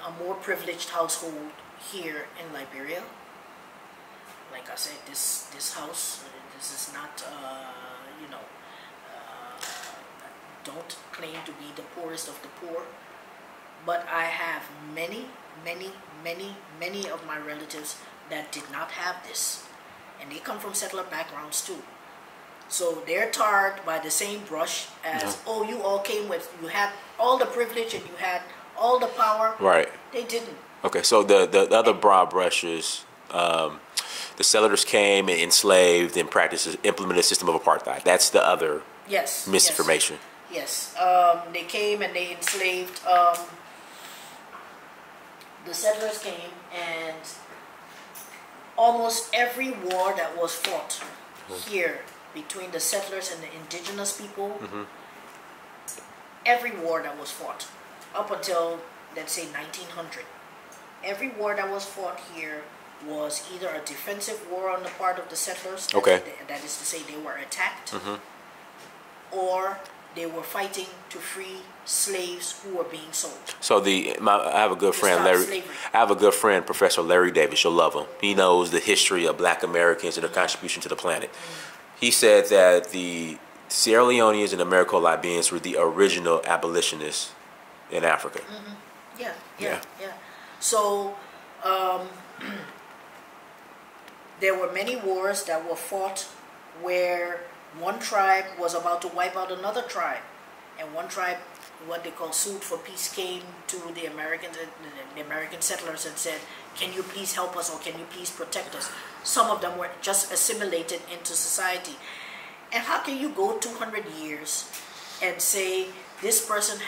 a more privileged household here in Liberia. Like I said, this house, this is not, don't claim to be the poorest of the poor, but I have many of my relatives that did not have this, and they come from settler backgrounds too. So they're tarred by the same brush as, oh, you all came with, you had all the privilege and you had all the power. Right. They didn't. Okay, so the other broad brushes, the settlers came and enslaved and implemented a system of apartheid. That's the other misinformation. Yes. They came and they enslaved. The settlers came, and almost every war that was fought here between the settlers and the indigenous people, every war that was fought up until, let's say, 1900, every war that was fought here was either a defensive war on the part of the settlers, that is to say they were attacked, or they were fighting to free slaves who were being sold. So I have a good friend, Larry. I have a good friend, Professor Larry Davis. You'll love him. He knows the history of Black Americans and their contribution to the planet. He said that the Sierra Leoneans and Americo-Libyans were the original abolitionists in Africa. Yeah. So there were many wars that were fought where one tribe was about to wipe out another tribe, and one tribe what they call sued for peace came to the Americans, the American settlers, and said, "Can you please help us, or can you please protect us?" Some of them were just assimilated into society. And how can you go 200 years and say this person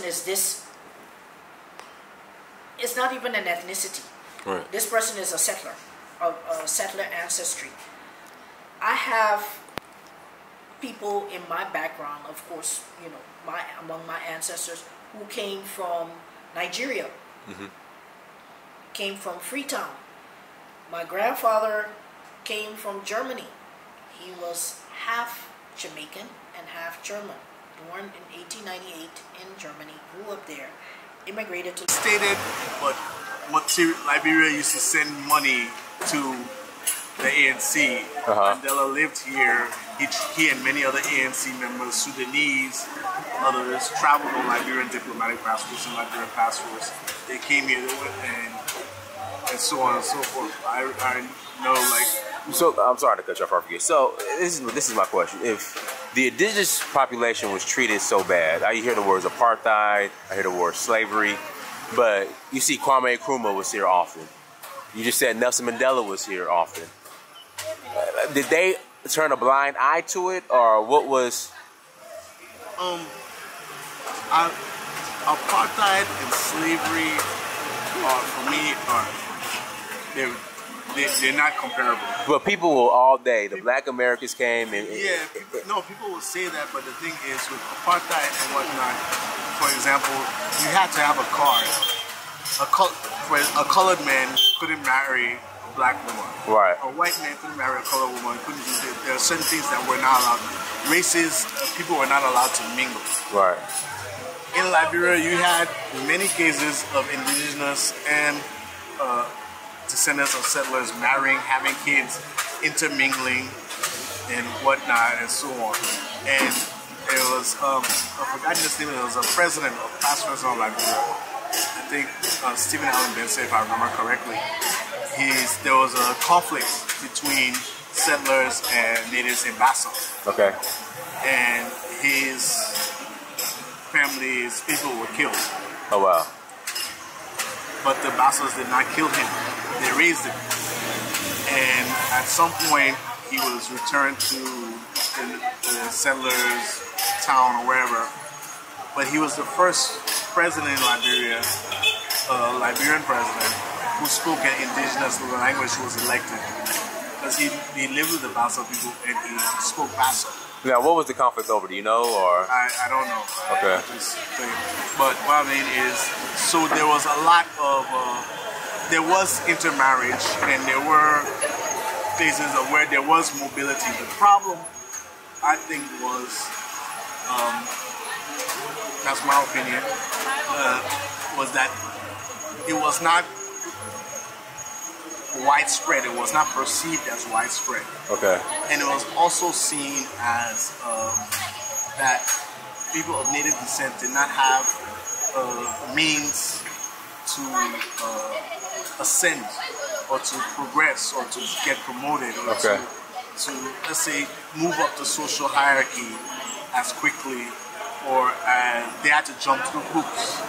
is this? It's not even an ethnicity. Right. This person is a settler, of settler ancestry. I have people in my background, of course, you know, among my ancestors who came from Nigeria, came from Freetown. My grandfather came from Germany. He was half Jamaican and half German, born in 1898 in Germany, grew up there, immigrated to... Stated, but Liberia used to send money to the ANC. Mandela lived here. He and many other ANC members, Sudanese, others, traveled on Liberian diplomatic passports and Liberian passports. They came here and so on and so forth. I know, like... So, I'm sorry to cut you off, I forget. So, this is my question. If the indigenous population was treated so bad, I hear the words apartheid, I hear the word slavery, but you see Kwame Nkrumah was here often. You just said Nelson Mandela was here often. Did they turn a blind eye to it, or what was... Apartheid and slavery are, for me, they're not comparable. But people will all day, the black Americans came and... Yeah, people will say that, but the thing is, with apartheid and whatnot, for example, you had to have a card. A colored man couldn't marry a black woman. Right. A white man couldn't marry a colored woman. Couldn't do that. There are certain things that were not allowed. Races, people were not allowed to mingle. Right. In Liberia, you had many cases of indigenous and descendants of settlers marrying, having kids, intermingling, and whatnot, and so on. And there was, I forgot his name, there was a president, a past president of Liberia. I think Stephen Allen Benson, if I remember correctly. There was a conflict between settlers and natives in Basso. Okay. And his family's people were killed. Oh, wow. But the Bassos did not kill him. They raised him. And at some point, he was returned to the settlers' town or wherever. But he was the first president in Liberia, Liberian president, who spoke an indigenous language, who was elected. Because he lived with the Basso people and he spoke Basso. Now, what was the conflict over? Do you know, or? I don't know. Okay. But what I mean is, so there was a lot of, there was intermarriage, and there were places where there was mobility. The problem, I think, was, that's my opinion, was that it was not widespread. It was not perceived as widespread. Okay. And it was also seen as that people of native descent did not have means to ascend or to progress or to get promoted or to, let's say, move up the social hierarchy as quickly, or they had to jump through hoops,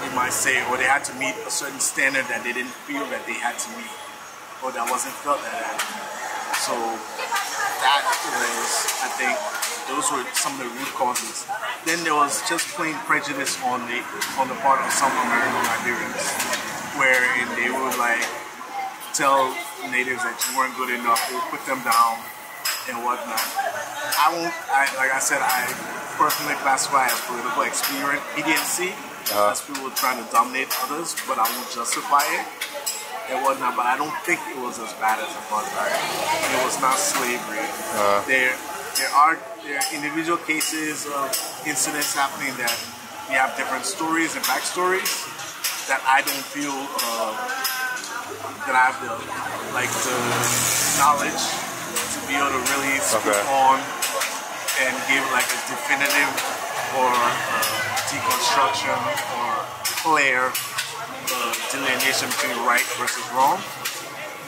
you might say, or they had to meet a certain standard that they didn't feel that they had to meet, or that wasn't felt that. So that was, I think, those were some of the root causes. Then there was just plain prejudice on the part of some American Liberians, wherein they would like tell natives that you weren't good enough, they would put them down and whatnot. Like I said, I personally classify as political expediency, as people trying to dominate others, but I won't justify it and whatnot. But I don't think it was as bad as apartheid. It was not slavery. There are individual cases of incidents happening that we have different stories and backstories that I don't feel that I have the knowledge to be able to really speak on and give like a definitive or deconstruction or clear delineation between right versus wrong.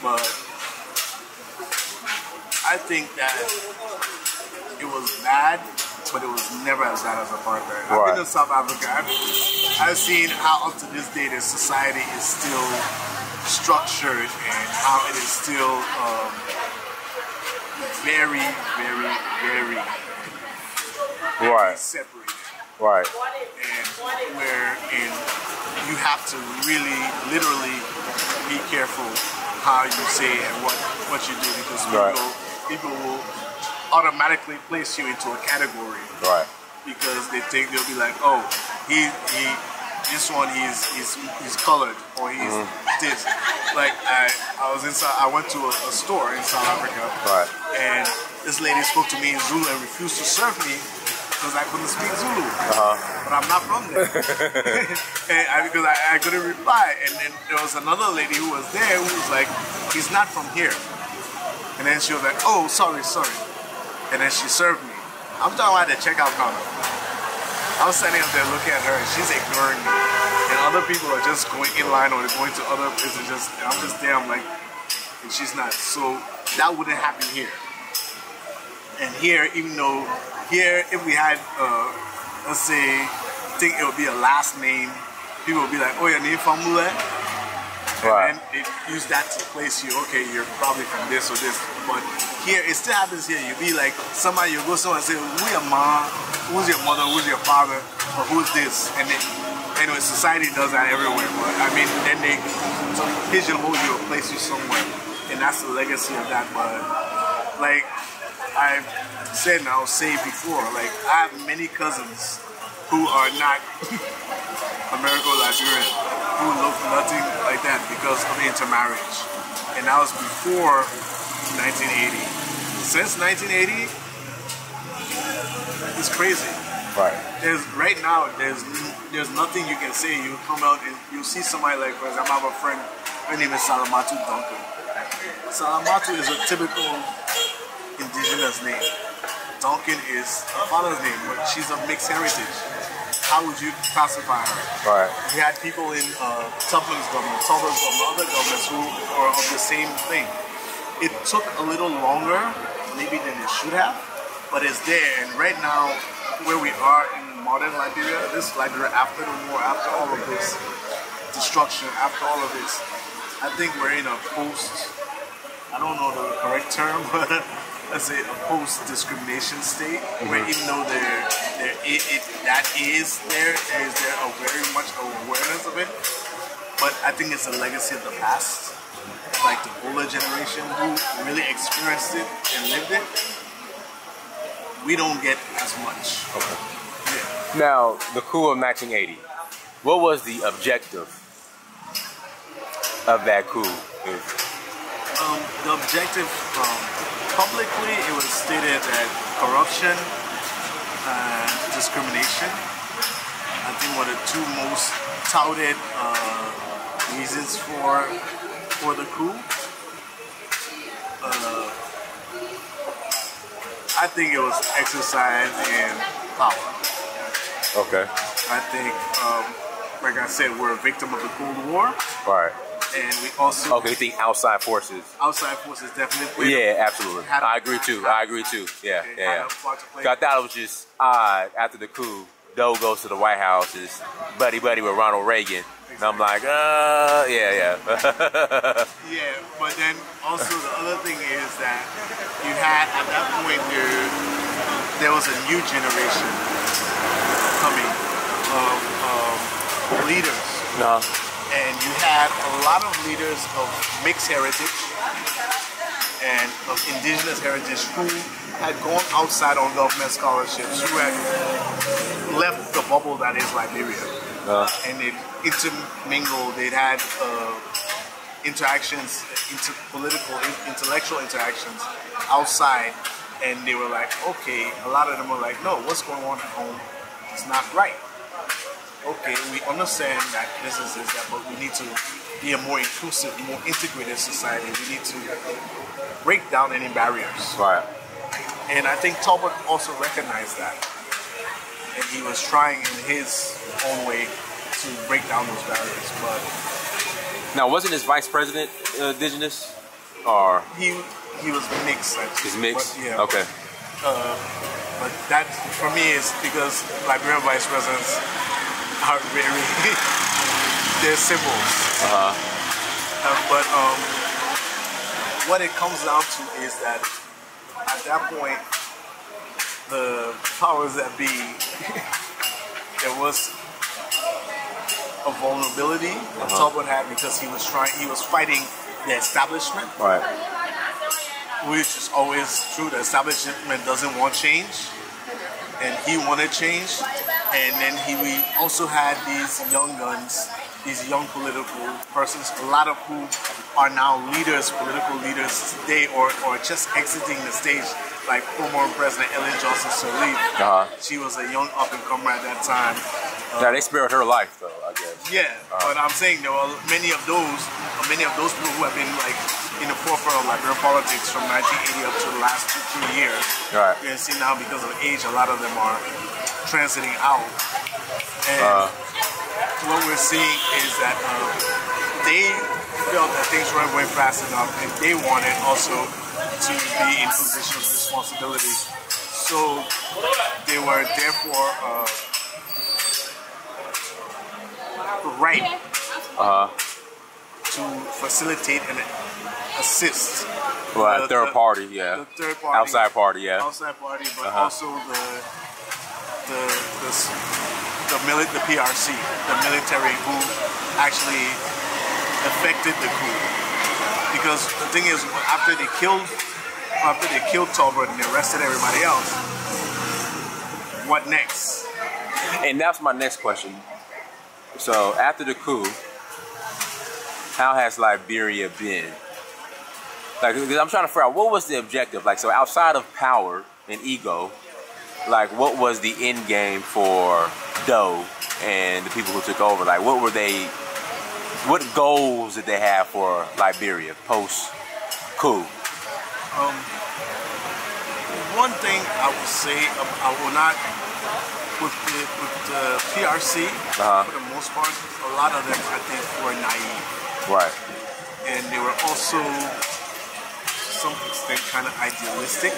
But I think that it was bad but it was never as bad as apartheid. Right. I've been to South Africa. I've seen how up to this day the society is still structured and how it is still very, very, very Right. separated. Right. And wherein you have to really, literally be careful how you say and what you do, because people will automatically place you into a category. Right. Because they think they'll be like, oh, this one he's colored, or he's this. Like I was inside. I went to a store in South Africa, Right. and this lady spoke to me in Zulu and refused to serve me because I couldn't speak Zulu. But I'm not from there, and because I couldn't reply. And then there was another lady who was there who was like, he's not from here. And then she was like, oh, sorry. And then she served me. I'm talking about the checkout counter. I was standing up there looking at her, and she's ignoring me. And other people are just going in line or going to other places. And I'm just there, I'm like, and she's not. So that wouldn't happen here. And here, even though here, if we had, let's say, I think it would be a last name, people would be like, oh, your name from Mule? Right. And they use that to place you, okay, you're probably from this or this. But here, it still happens here. You be like, somebody, you go somewhere and say, who's your mom? Who's your mother? Who's your father? Or who's this? And then, anyway, society does that everywhere. But I mean, then they pigeonhole you or place you somewhere. And that's the legacy of that. But like I've said and I'll say before, like I have many cousins who are not Americo-Liberian, who look nothing like that because of intermarriage. And that was before 1980. Since 1980, it's crazy. Right. Right now, there's nothing you can say. You come out and you see somebody like, for example, I have a friend, her name is Salamatu Duncan. Salamatu is a typical indigenous name. Duncan is her father's name, but she's of mixed heritage. How would you classify her? Right. We had people in Tubman's government, other governments who are of the same thing. It took a little longer, maybe than it should have, but it's there. And right now, where we are in modern Liberia, this Liberia after the war, after all of this destruction, after all of this, I think we're in a post, I don't know the correct term, but let's say a post-discrimination state, where even though that is there a very much awareness of it, but I think it's a legacy of the past, like the older generation who really experienced it and lived it. We don't get as much. Okay. Yeah. Now, the coup of 1980, what was the objective of that coup? The objective, publicly, it was stated that corruption and discrimination, I think, were the two most touted reasons for the coup. I think it was exercise in power. Okay. I think, like I said, we're a victim of the Cold War. Right. And we also... Okay, you think outside forces? Outside forces definitely. Yeah, absolutely. I agree too. Yeah. I thought it was just odd after the coup, Doe goes to the White House, is buddy with Ronald Reagan. And I'm like, yeah. Yeah, but then also the other thing is that you had, at that point, there was a new generation coming of leaders. No. And you had a lot of leaders of mixed heritage and of indigenous heritage who had gone outside on government scholarships, who had left the bubble that is Liberia. And they intermingled, they'd had interactions, intellectual interactions outside, and they were like, okay, a lot of them were like, no, what's going on at home is not right. Okay, we understand that this is that, but we need to be a more inclusive, more integrated society. We need to break down any barriers. Right. And I think Talbot also recognized that. And he was trying in his own way to break down those barriers. But now, wasn't his vice president indigenous? Or he was mixed, I think. He's mixed? But, yeah. Okay. But that, for me, is because Liberian vice presidents are very, they're symbols. But what it comes down to is that at that point, the powers that be, there was a vulnerability that Talbot had because he was fighting the establishment. Right. Which is always true. The establishment doesn't want change, and he wanted change. And then we also had these young guns, these young political persons, a lot of who are now leaders, political leaders today, or just exiting the stage, like former President Ellen Johnson Sirleaf. She was a young up-and-comer at that time. Yeah, they spared her life, though, I guess. Yeah, but I'm saying there were many of those people who have been like in the forefront of Liberian politics from 1980 up to the last 2-3 years. Right. You can see now because of age, a lot of them are transiting out. And what we're seeing is that they felt that things weren't going fast enough, and they wanted also to be in positions of responsibility. So they were therefore right to facilitate and assist. Well, third party, yeah. The third party. Outside party, yeah. Outside party, but also the PRC, the military who actually effected the coup. Because the thing is, after they killed Talbot and arrested everybody else, what next? And that's my next question. So after the coup, how has Liberia been? Like, because I'm trying to figure out what was the objective. Like, so outside of power and ego, like, what was the end game for Doe and the people who took over? Like, what goals did they have for Liberia post coup? One thing I would say, I will not, with the PRC, for the most part, a lot of them, I think, were naive. Right. And they were also, to some extent, kind of idealistic.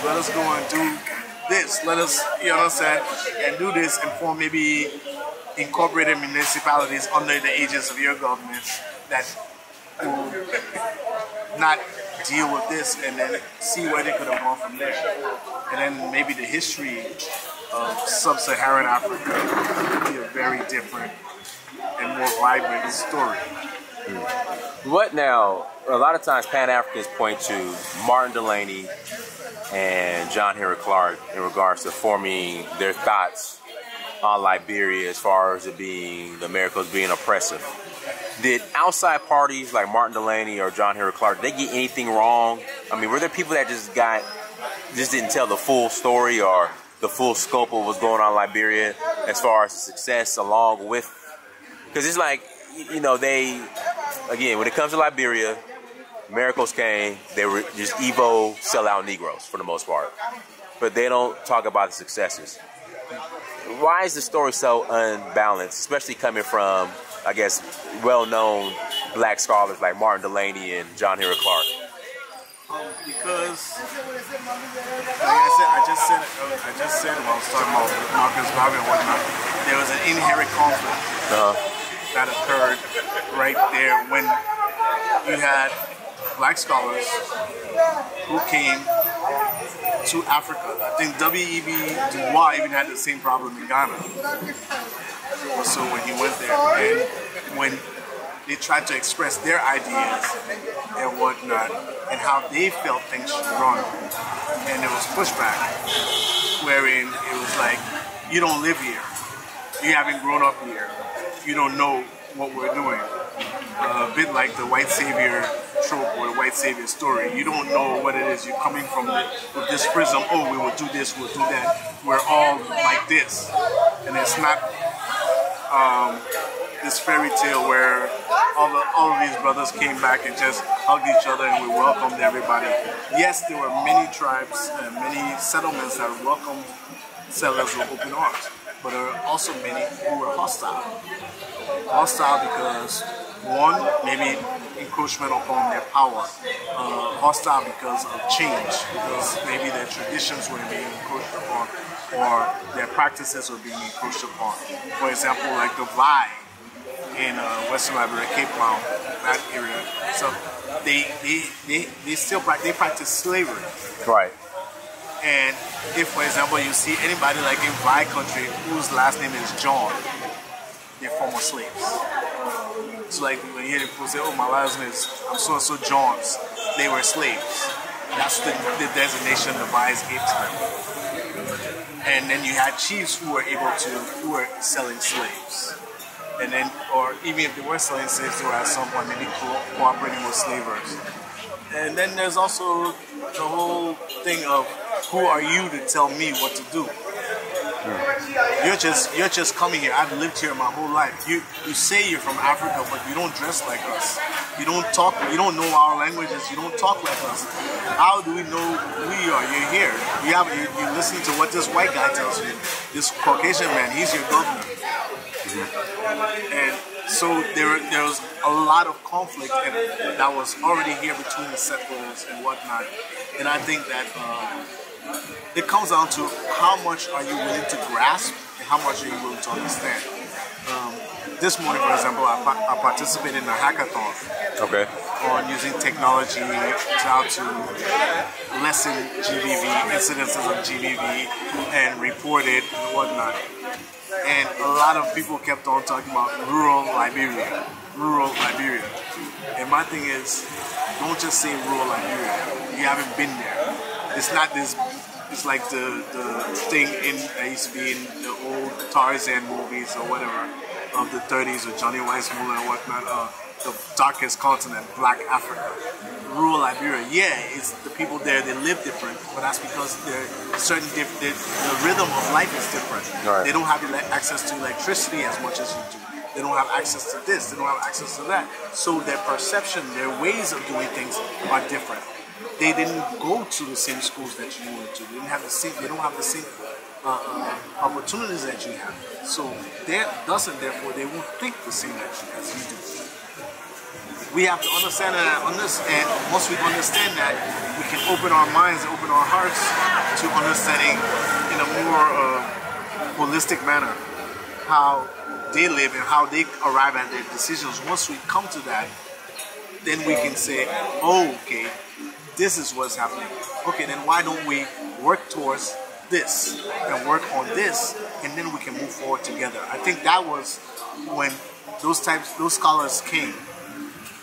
Let us go and do this. Let us, you know what I'm saying, and do this and form maybe incorporated municipalities under the aegis of your government that will not deal with this, and then see where they could have gone from there. And then maybe the history of sub-Saharan Africa would be a very different and more vibrant story. What now, a lot of times Pan-Africans point to Martin Delany and John Henry Clark in regards to forming their thoughts on Liberia as far as it being, the Americas being oppressive. Did outside parties like Martin Delany or John Henry Clark, did they get anything wrong? I mean, were there people that just didn't tell the full story or the full scope of what's going on in Liberia as far as the success along with, because it's like, you know, again, when it comes to Liberia, miracles came, they were just Evo sellout Negroes for the most part. But they don't talk about the successes. Why is the story so unbalanced, especially coming from, I guess, well-known black scholars like Martin Delany and John Henry Clark? Because, like I just said when I was talking about Marcus Garvey and whatnot, there was an inherent conflict that occurred right there when you had black scholars who came to Africa. I think W.E.B. Du Bois even had the same problem in Ghana. So when he went there, and when they tried to express their ideas and whatnot, and how they felt things should run, and there was pushback, wherein it was like, you don't live here, you haven't grown up here, you don't know what we're doing. A bit like the white savior trope or the white savior story. You don't know what it is. You're coming from with this prism. Oh, we will do this, we'll do that. We're all like this, and it's not this fairy tale where all of these brothers came back and just hugged each other and we welcomed everybody. Yes, there were many tribes and many settlements that welcomed settlers with open arms, but there were also many who were hostile. Hostile because one, maybe encroachment upon their power, hostile because of change, because maybe their traditions were being encroached upon, or their practices were being encroached upon. For example, like the Vai in Western Liberia, Cape Town, that area. So they still practice slavery. Right. And if, for example, you see anybody like in Vai country whose last name is John, they're former slaves. So like when you hear people say, oh, my last name is I'm so-and-so Johns, they were slaves. That's the designation the Vais gave to them. And then you had chiefs who were selling slaves. And then, or even if they were selling slaves, they were at some point maybe cooperating with slavers. And then there's also the whole thing of who are you to tell me what to do? You're just coming here. I've lived here my whole life. You say you're from Africa, but you don't dress like us. You don't talk. You don't know our languages. You don't talk like us. How do we know who you are? You're here. You listen to what this white guy tells you. This Caucasian man, he's your governor. And so there was a lot of conflict that was already here between the settlers and whatnot. And I think that it comes down to how much are you willing to grasp and how much are you willing to understand. This morning, for example, I participated in a hackathon on using technology to how to lessen GBV, incidences of GBV, and report it and whatnot. And a lot of people kept on talking about rural Liberia. And my thing is, don't just say rural Liberia. You haven't been there. It's not this. It's like the thing that used to be in the old Tarzan movies or whatever of the 30s with Johnny Weissmuller and whatnot. The darkest continent, Black Africa. Rural Liberia, yeah, it's the people there, they live different, but that's because they're certain the rhythm of life is different. Right. They don't have access to electricity as much as you do. They don't have access to this, they don't have access to that. So their perception, their ways of doing things are different. They didn't go to the same schools that you went to. They don't have the same opportunities that you have. So therefore they won't think the same as you do. We have to understand that, and once we understand that, we can open our minds and open our hearts to understanding in a more holistic manner how they live and how they arrive at their decisions. Once we come to that, then we can say, oh, okay, this is what's happening. Okay, then why don't we work towards this and work on this, and then we can move forward together. I think that was when those scholars came.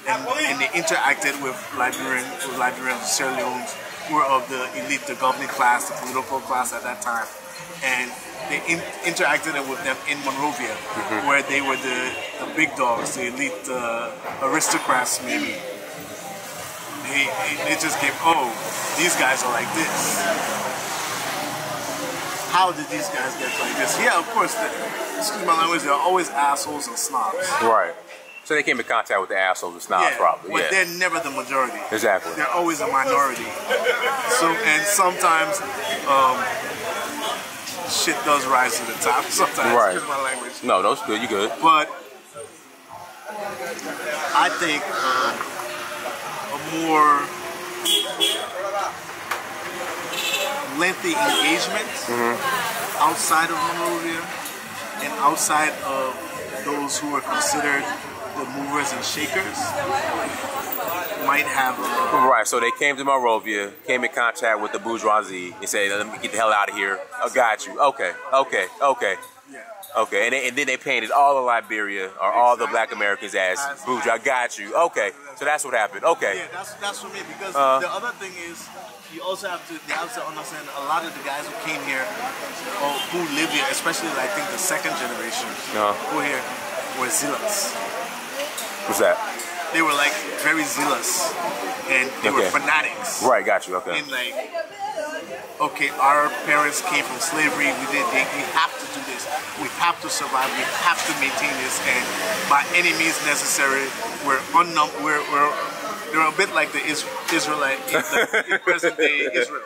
And they interacted with Liberians, Sierra Leone's, who were of the elite, the governing class, the political class at that time. And they interacted with them in Monrovia, where they were the big dogs, the elite aristocrats maybe. They just came, oh, these guys are like this. How did these guys get like this? Yeah, of course, excuse my language, they're always assholes and snobs. Right. So they came in contact with the assholes and snobs, probably. But they're never the majority. Exactly. They're always a minority. So, and sometimes shit does rise to the top. Sometimes, excuse my language. No, that's good. You good. But I think a more lengthy engagement outside of Monrovia and outside of those who are considered the movers and shakers might have right, so they came to Monrovia, came in contact with the bourgeoisie and said, let me get the hell out of here. I got you. Okay. Okay, and then they painted all of Liberia or all the Black Americans as bourgeois. I got you. Okay, so that's what happened. Okay. Yeah, that's for me, because the other thing is you also have to understand a lot of the guys who came here or who live here, especially I think the second generation who here were zealots. What's that? They were like very zealous and they were fanatics. Right, got you. Okay. And like, okay, our parents came from slavery. We have to do this. We have to survive. We have to maintain this, and by any means necessary, they're a bit like the Israelite in present day Israel.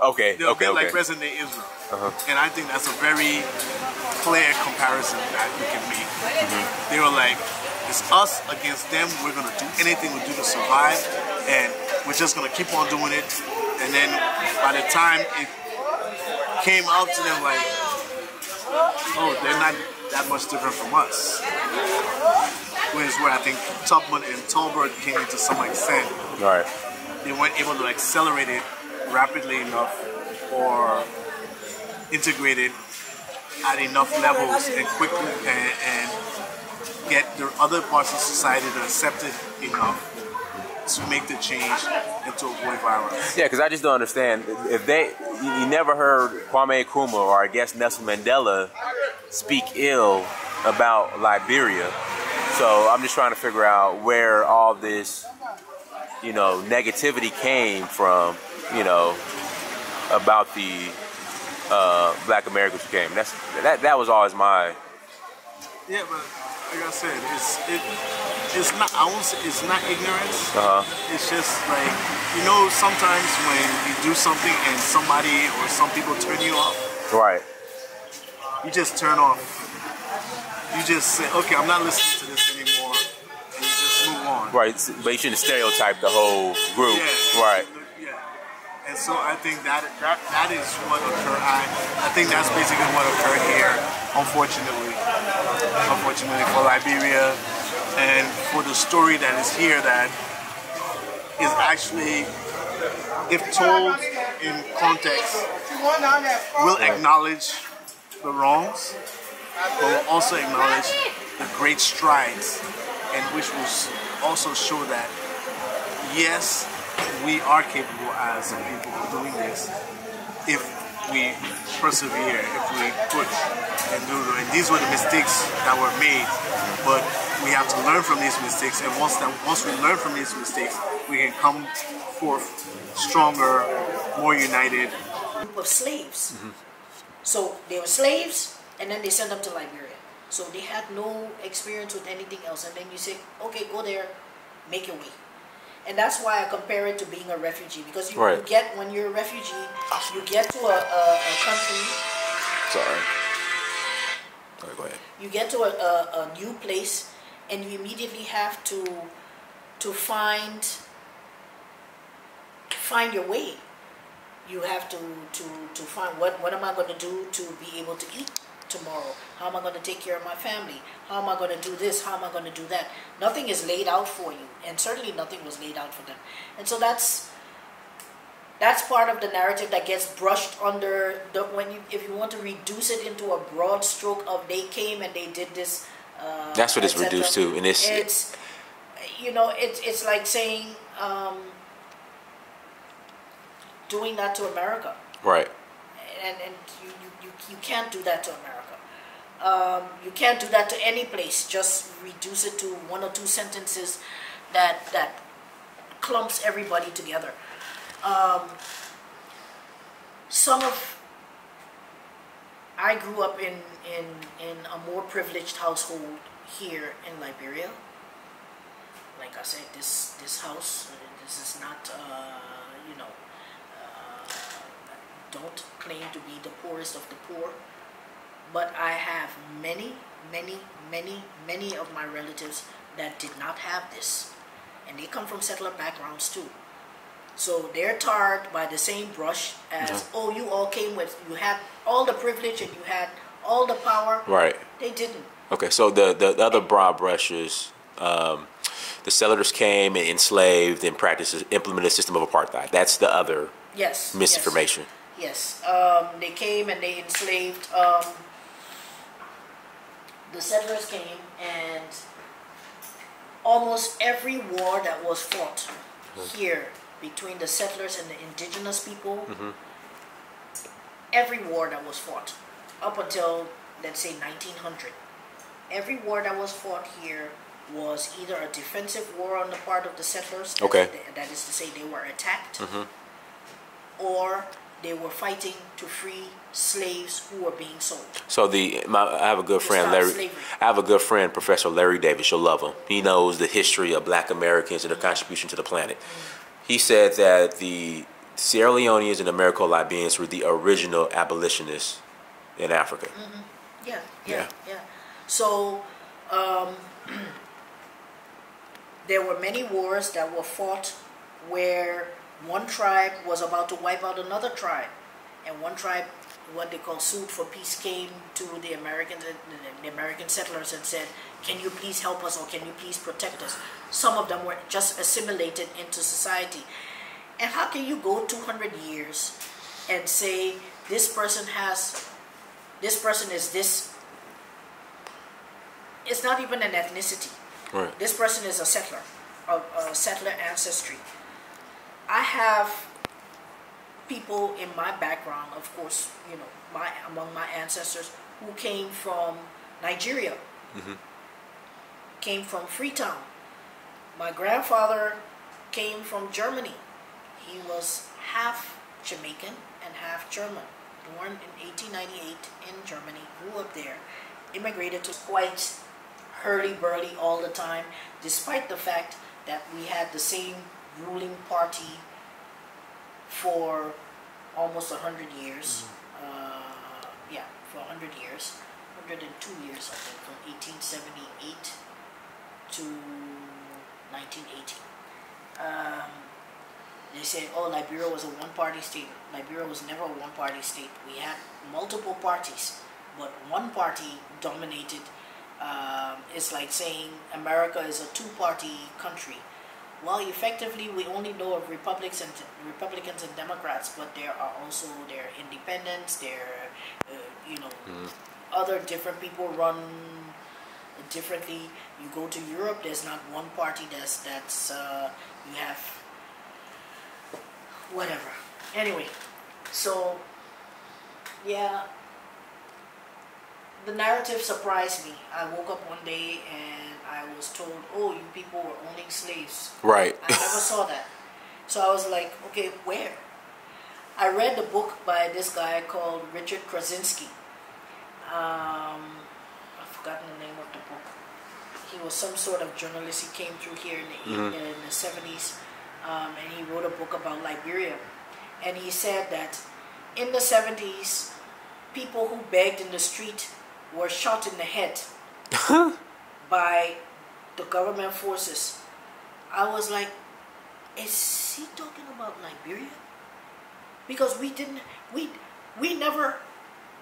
Okay. They're a bit like present day Israel, and I think that's a very clear comparison that we can make. They were like It's us against them. We're gonna do anything we do to survive, and we're just gonna keep on doing it. And then by the time it came out to them, like, oh, they're not that much different from us. Which is where I think Tubman and Tolbert came into some extent. Right. They weren't able to accelerate it rapidly enough or integrate it at enough levels and quickly and get the other parts of society to accept it enough to make the change and to avoid violence. Yeah, because I just don't understand. If you never heard Kwame Nkrumah or I guess Nelson Mandela speak ill about Liberia. So I'm just trying to figure out where all this, negativity came from, about the Black Americans who came. That was always my. Yeah, but like I said, it's not. I won't say it's not ignorance. It's just like sometimes when you do something and somebody or some people turn you off. Right. You just turn off. You just say, okay, I'm not listening to this anymore, and you just move on. Right, but you shouldn't stereotype the whole group. Yeah. Right. Yeah. And so I think that is what occurred. I think that's basically what occurred here, unfortunately for Liberia, and for the story that is here that is actually, if told in context, will acknowledge the wrongs, but will also acknowledge the great strides, and which will also show that, yes, we are capable as a people of doing this if we persevere, if we push and do it. And these were the mistakes that were made, but we have to learn from these mistakes, and once we learn from these mistakes, we can come forth stronger, more united. Group of slaves. So they were slaves, and then they sent them to Liberia. So they had no experience with anything else. And then you say, okay, go there, make your way. And that's why I compare it to being a refugee. Because you get, when you're a refugee, you get to a country. Sorry, go ahead. You get to a new place, and you immediately have to find your way. You have to find what am I going to do to be able to eat tomorrow? How am I going to take care of my family? How am I going to do this? How am I going to do that? Nothing is laid out for you, and certainly nothing was laid out for them. And so that's part of the narrative that gets brushed under if you want to reduce it into a broad stroke of they came and they did this. That's what it's reduced to, and it's like saying doing that to America. Right. And you can't do that to America. You can't do that to any place. Just reduce it to one or two sentences that clumps everybody together. I grew up in a more privileged household here in Liberia. Like I said, this house, this is not, don't claim to be the poorest of the poor, but I have many of my relatives that did not have this, and they come from settler backgrounds too. So they're tarred by the same brush as, oh, you all came you had all the privilege and you had all the power. Right. They didn't. Okay, so the other broad brushes, the settlers came and enslaved and implemented a system of apartheid. That's the other misinformation. Yes. They came and they enslaved. The settlers came, and almost every war that was fought here between the settlers and the indigenous people, every war that was fought up until, let's say, 1900, every war that was fought here was either a defensive war on the part of the settlers, that is to say they were attacked, or they were fighting to free slaves who were being sold. So I have a good friend, Larry. I have a good friend, Professor Larry Davis. You'll love him. He knows the history of Black Americans and their contribution to the planet. He said that the Sierra Leoneans and Americo-Libyans were the original abolitionists in Africa. Yeah. So there were many wars that were fought where one tribe was about to wipe out another tribe, and one tribe, what they call sued for peace, came to the American settlers and said, can you please help us, or can you please protect us? Some of them were just assimilated into society. And how can you go 200 years and say this person is this? It's not even an ethnicity. Right. This person is a settler, a settler ancestry. I have people in my background, of course, you know, among my ancestors who came from Nigeria, came from Freetown. My grandfather came from Germany. He was half Jamaican and half German, born in 1898 in Germany, grew up there, immigrated to quite hurly-burly all the time, despite the fact that we had the same ruling party for almost 100 years. Yeah, for 100 years, 102 years, I think, from 1878 to 1980. They say, oh, Liberia was a one-party state. Liberia was never a one-party state. We had multiple parties, but one party dominated. It's like saying America is a two-party country. Well, effectively, we only know of Republicans and Democrats, but there are also independents. There, you know, other different people run differently. You go to Europe, there's not one party. That's you have whatever. Anyway, so yeah, the narrative surprised me. I woke up one day and I was told, oh, you people were owning slaves. Right. I never saw that. So I was like, okay, where? I read the book by this guy called Richard Krasinski. I've forgotten the name of the book. He was some sort of journalist. He came through here in the 70s, and he wrote a book about Liberia. And he said that in the 70s, people who begged in the street were shot in the head by the government forces. I was like, is he talking about Liberia? Because we never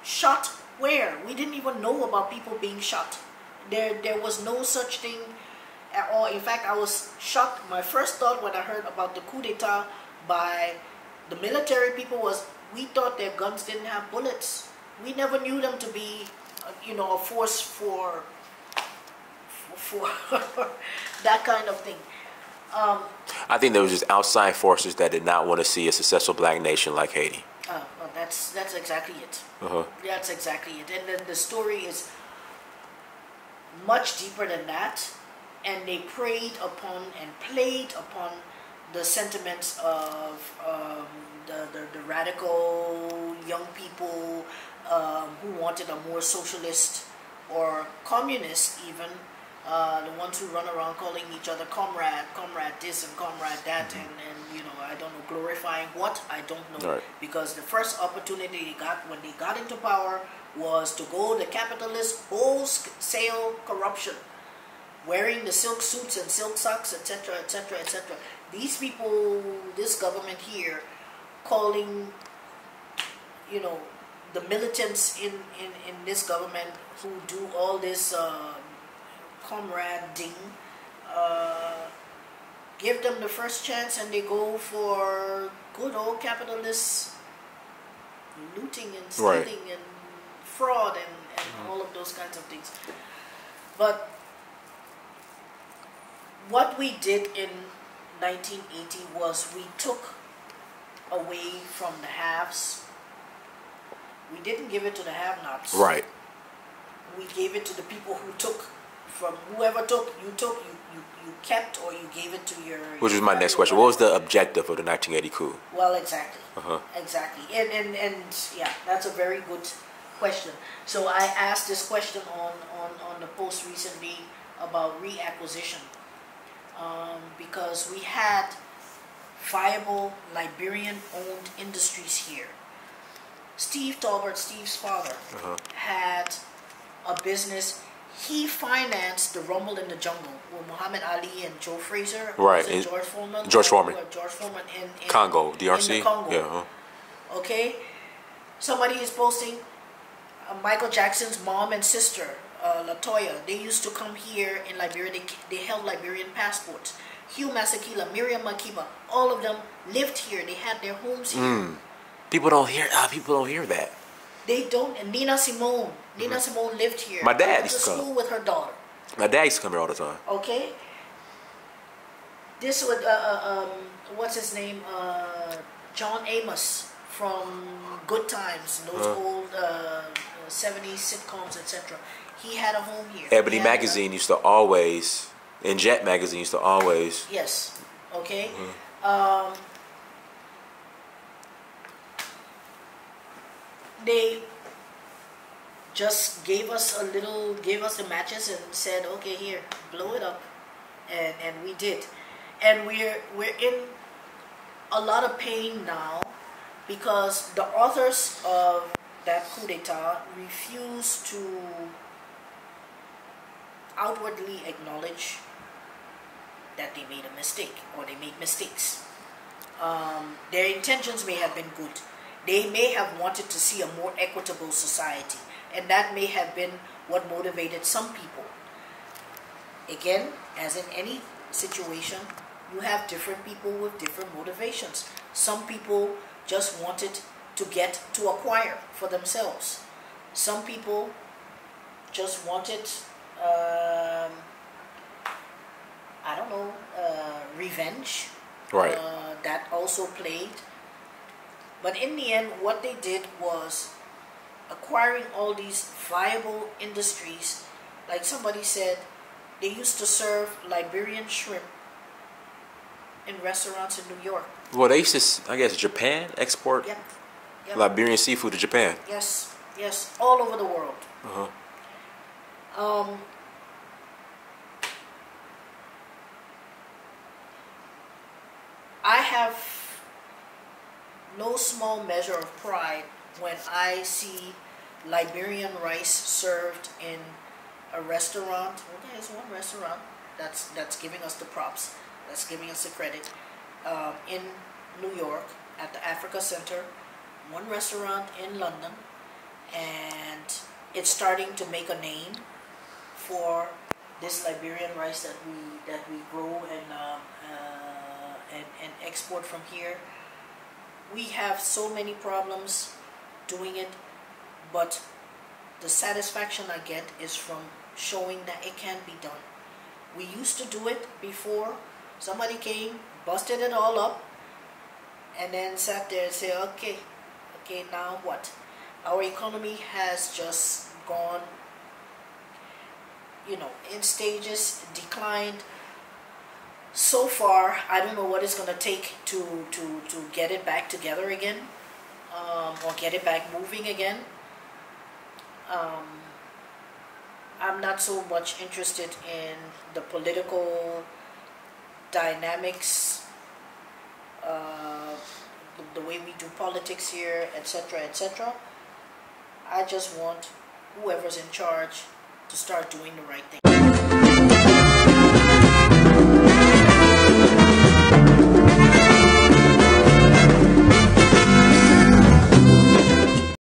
shot where? We didn't even know about people being shot. There was no such thing at all. In fact, I was shocked. My first thought when I heard about the coup d'etat by the military people was, we thought their guns didn't have bullets. We never knew them to be, you know, a force for that kind of thing. I think there was just outside forces that did not want to see a successful black nation like Haiti. Well, that's exactly it. Uh-huh. That's exactly it. And then the story is much deeper than that, and they preyed upon and played upon the sentiments of the radical young people who wanted a more socialist or communist even, the ones who run around calling each other comrade this and comrade that, and you know, I don't know, glorifying what, I don't know. Right. Because the first opportunity they got when they got into power was to go the capitalist wholesale corruption, wearing the silk suits and silk socks, etc., etc., etc. These people, this government here, calling, you know, the militants in this government who do all this comrading, give them the first chance and they go for good old capitalist looting and stealing and fraud and all of those kinds of things. But what we did in 1980 was we took away from the haves. We didn't give it to the have-nots. Right. We gave it to the people who took from whoever took, you kept, or you gave it to your... Which is my next question. What was the objective of the 1980 coup? Well, exactly. Uh-huh. Exactly. And yeah, that's a very good question. So I asked this question on the post recently about reacquisition. Because we had viable Liberian-owned industries here. Steve Talbert, Steve's father, had a business. he financed the Rumble in the Jungle with Muhammad Ali and Joe Frazier. Right. Was it George Foreman? George Foreman. George Foreman in Congo, DRC. In the Congo. Yeah. Okay. Somebody is posting Michael Jackson's mom and sister, Latoya. They used to come here in Liberia. They held Liberian passports. Hugh Masekela, Miriam Makeba, all of them lived here. They had their homes here. People don't hear that. They don't. And Nina Simone lived here. My dad went used to to come. school with her daughter. My dad used to come here all the time. Okay. This was what's his name? John Amos from Good Times, those old 70s sitcoms, etc. He had a home here. Ebony magazine used to always, and Jet magazine used to always. Yes. Okay. They just gave us the matches and said, okay, here, blow it up, and we did, and we're in a lot of pain now because the authors of that coup d'etat refuse to outwardly acknowledge that they made a mistake or they made mistakes. Their intentions may have been good. They may have wanted to see a more equitable society, and that may have been what motivated some people. Again, as in any situation, you have different people with different motivations. Some people just wanted to acquire for themselves. Some people just wanted, revenge. Right. That also played. But in the end, what they did was acquiring all these viable industries. Like somebody said, they used to serve Liberian shrimp in restaurants in New York. Well, they used to, I guess, Japan export Yep. Liberian seafood to Japan. Yes, all over the world. I have no small measure of pride when I see Liberian rice served in a restaurant. Well, there's one restaurant that's giving us the props, that's giving us the credit, in New York at the Africa Center, one restaurant in London, and it's starting to make a name for this Liberian rice that we grow and export from here. We have so many problems doing it, but the satisfaction I get is from showing that it can be done. We used to do it before. Somebody came, busted it all up, and then sat there and said, okay, now what? Our economy has just gone, in stages, declined. So far, I don't know what it's going to take to get it back together again, or get it back moving again. I'm not so much interested in the political dynamics, the way we do politics here, etc., etc. I just want whoever's in charge to start doing the right thing.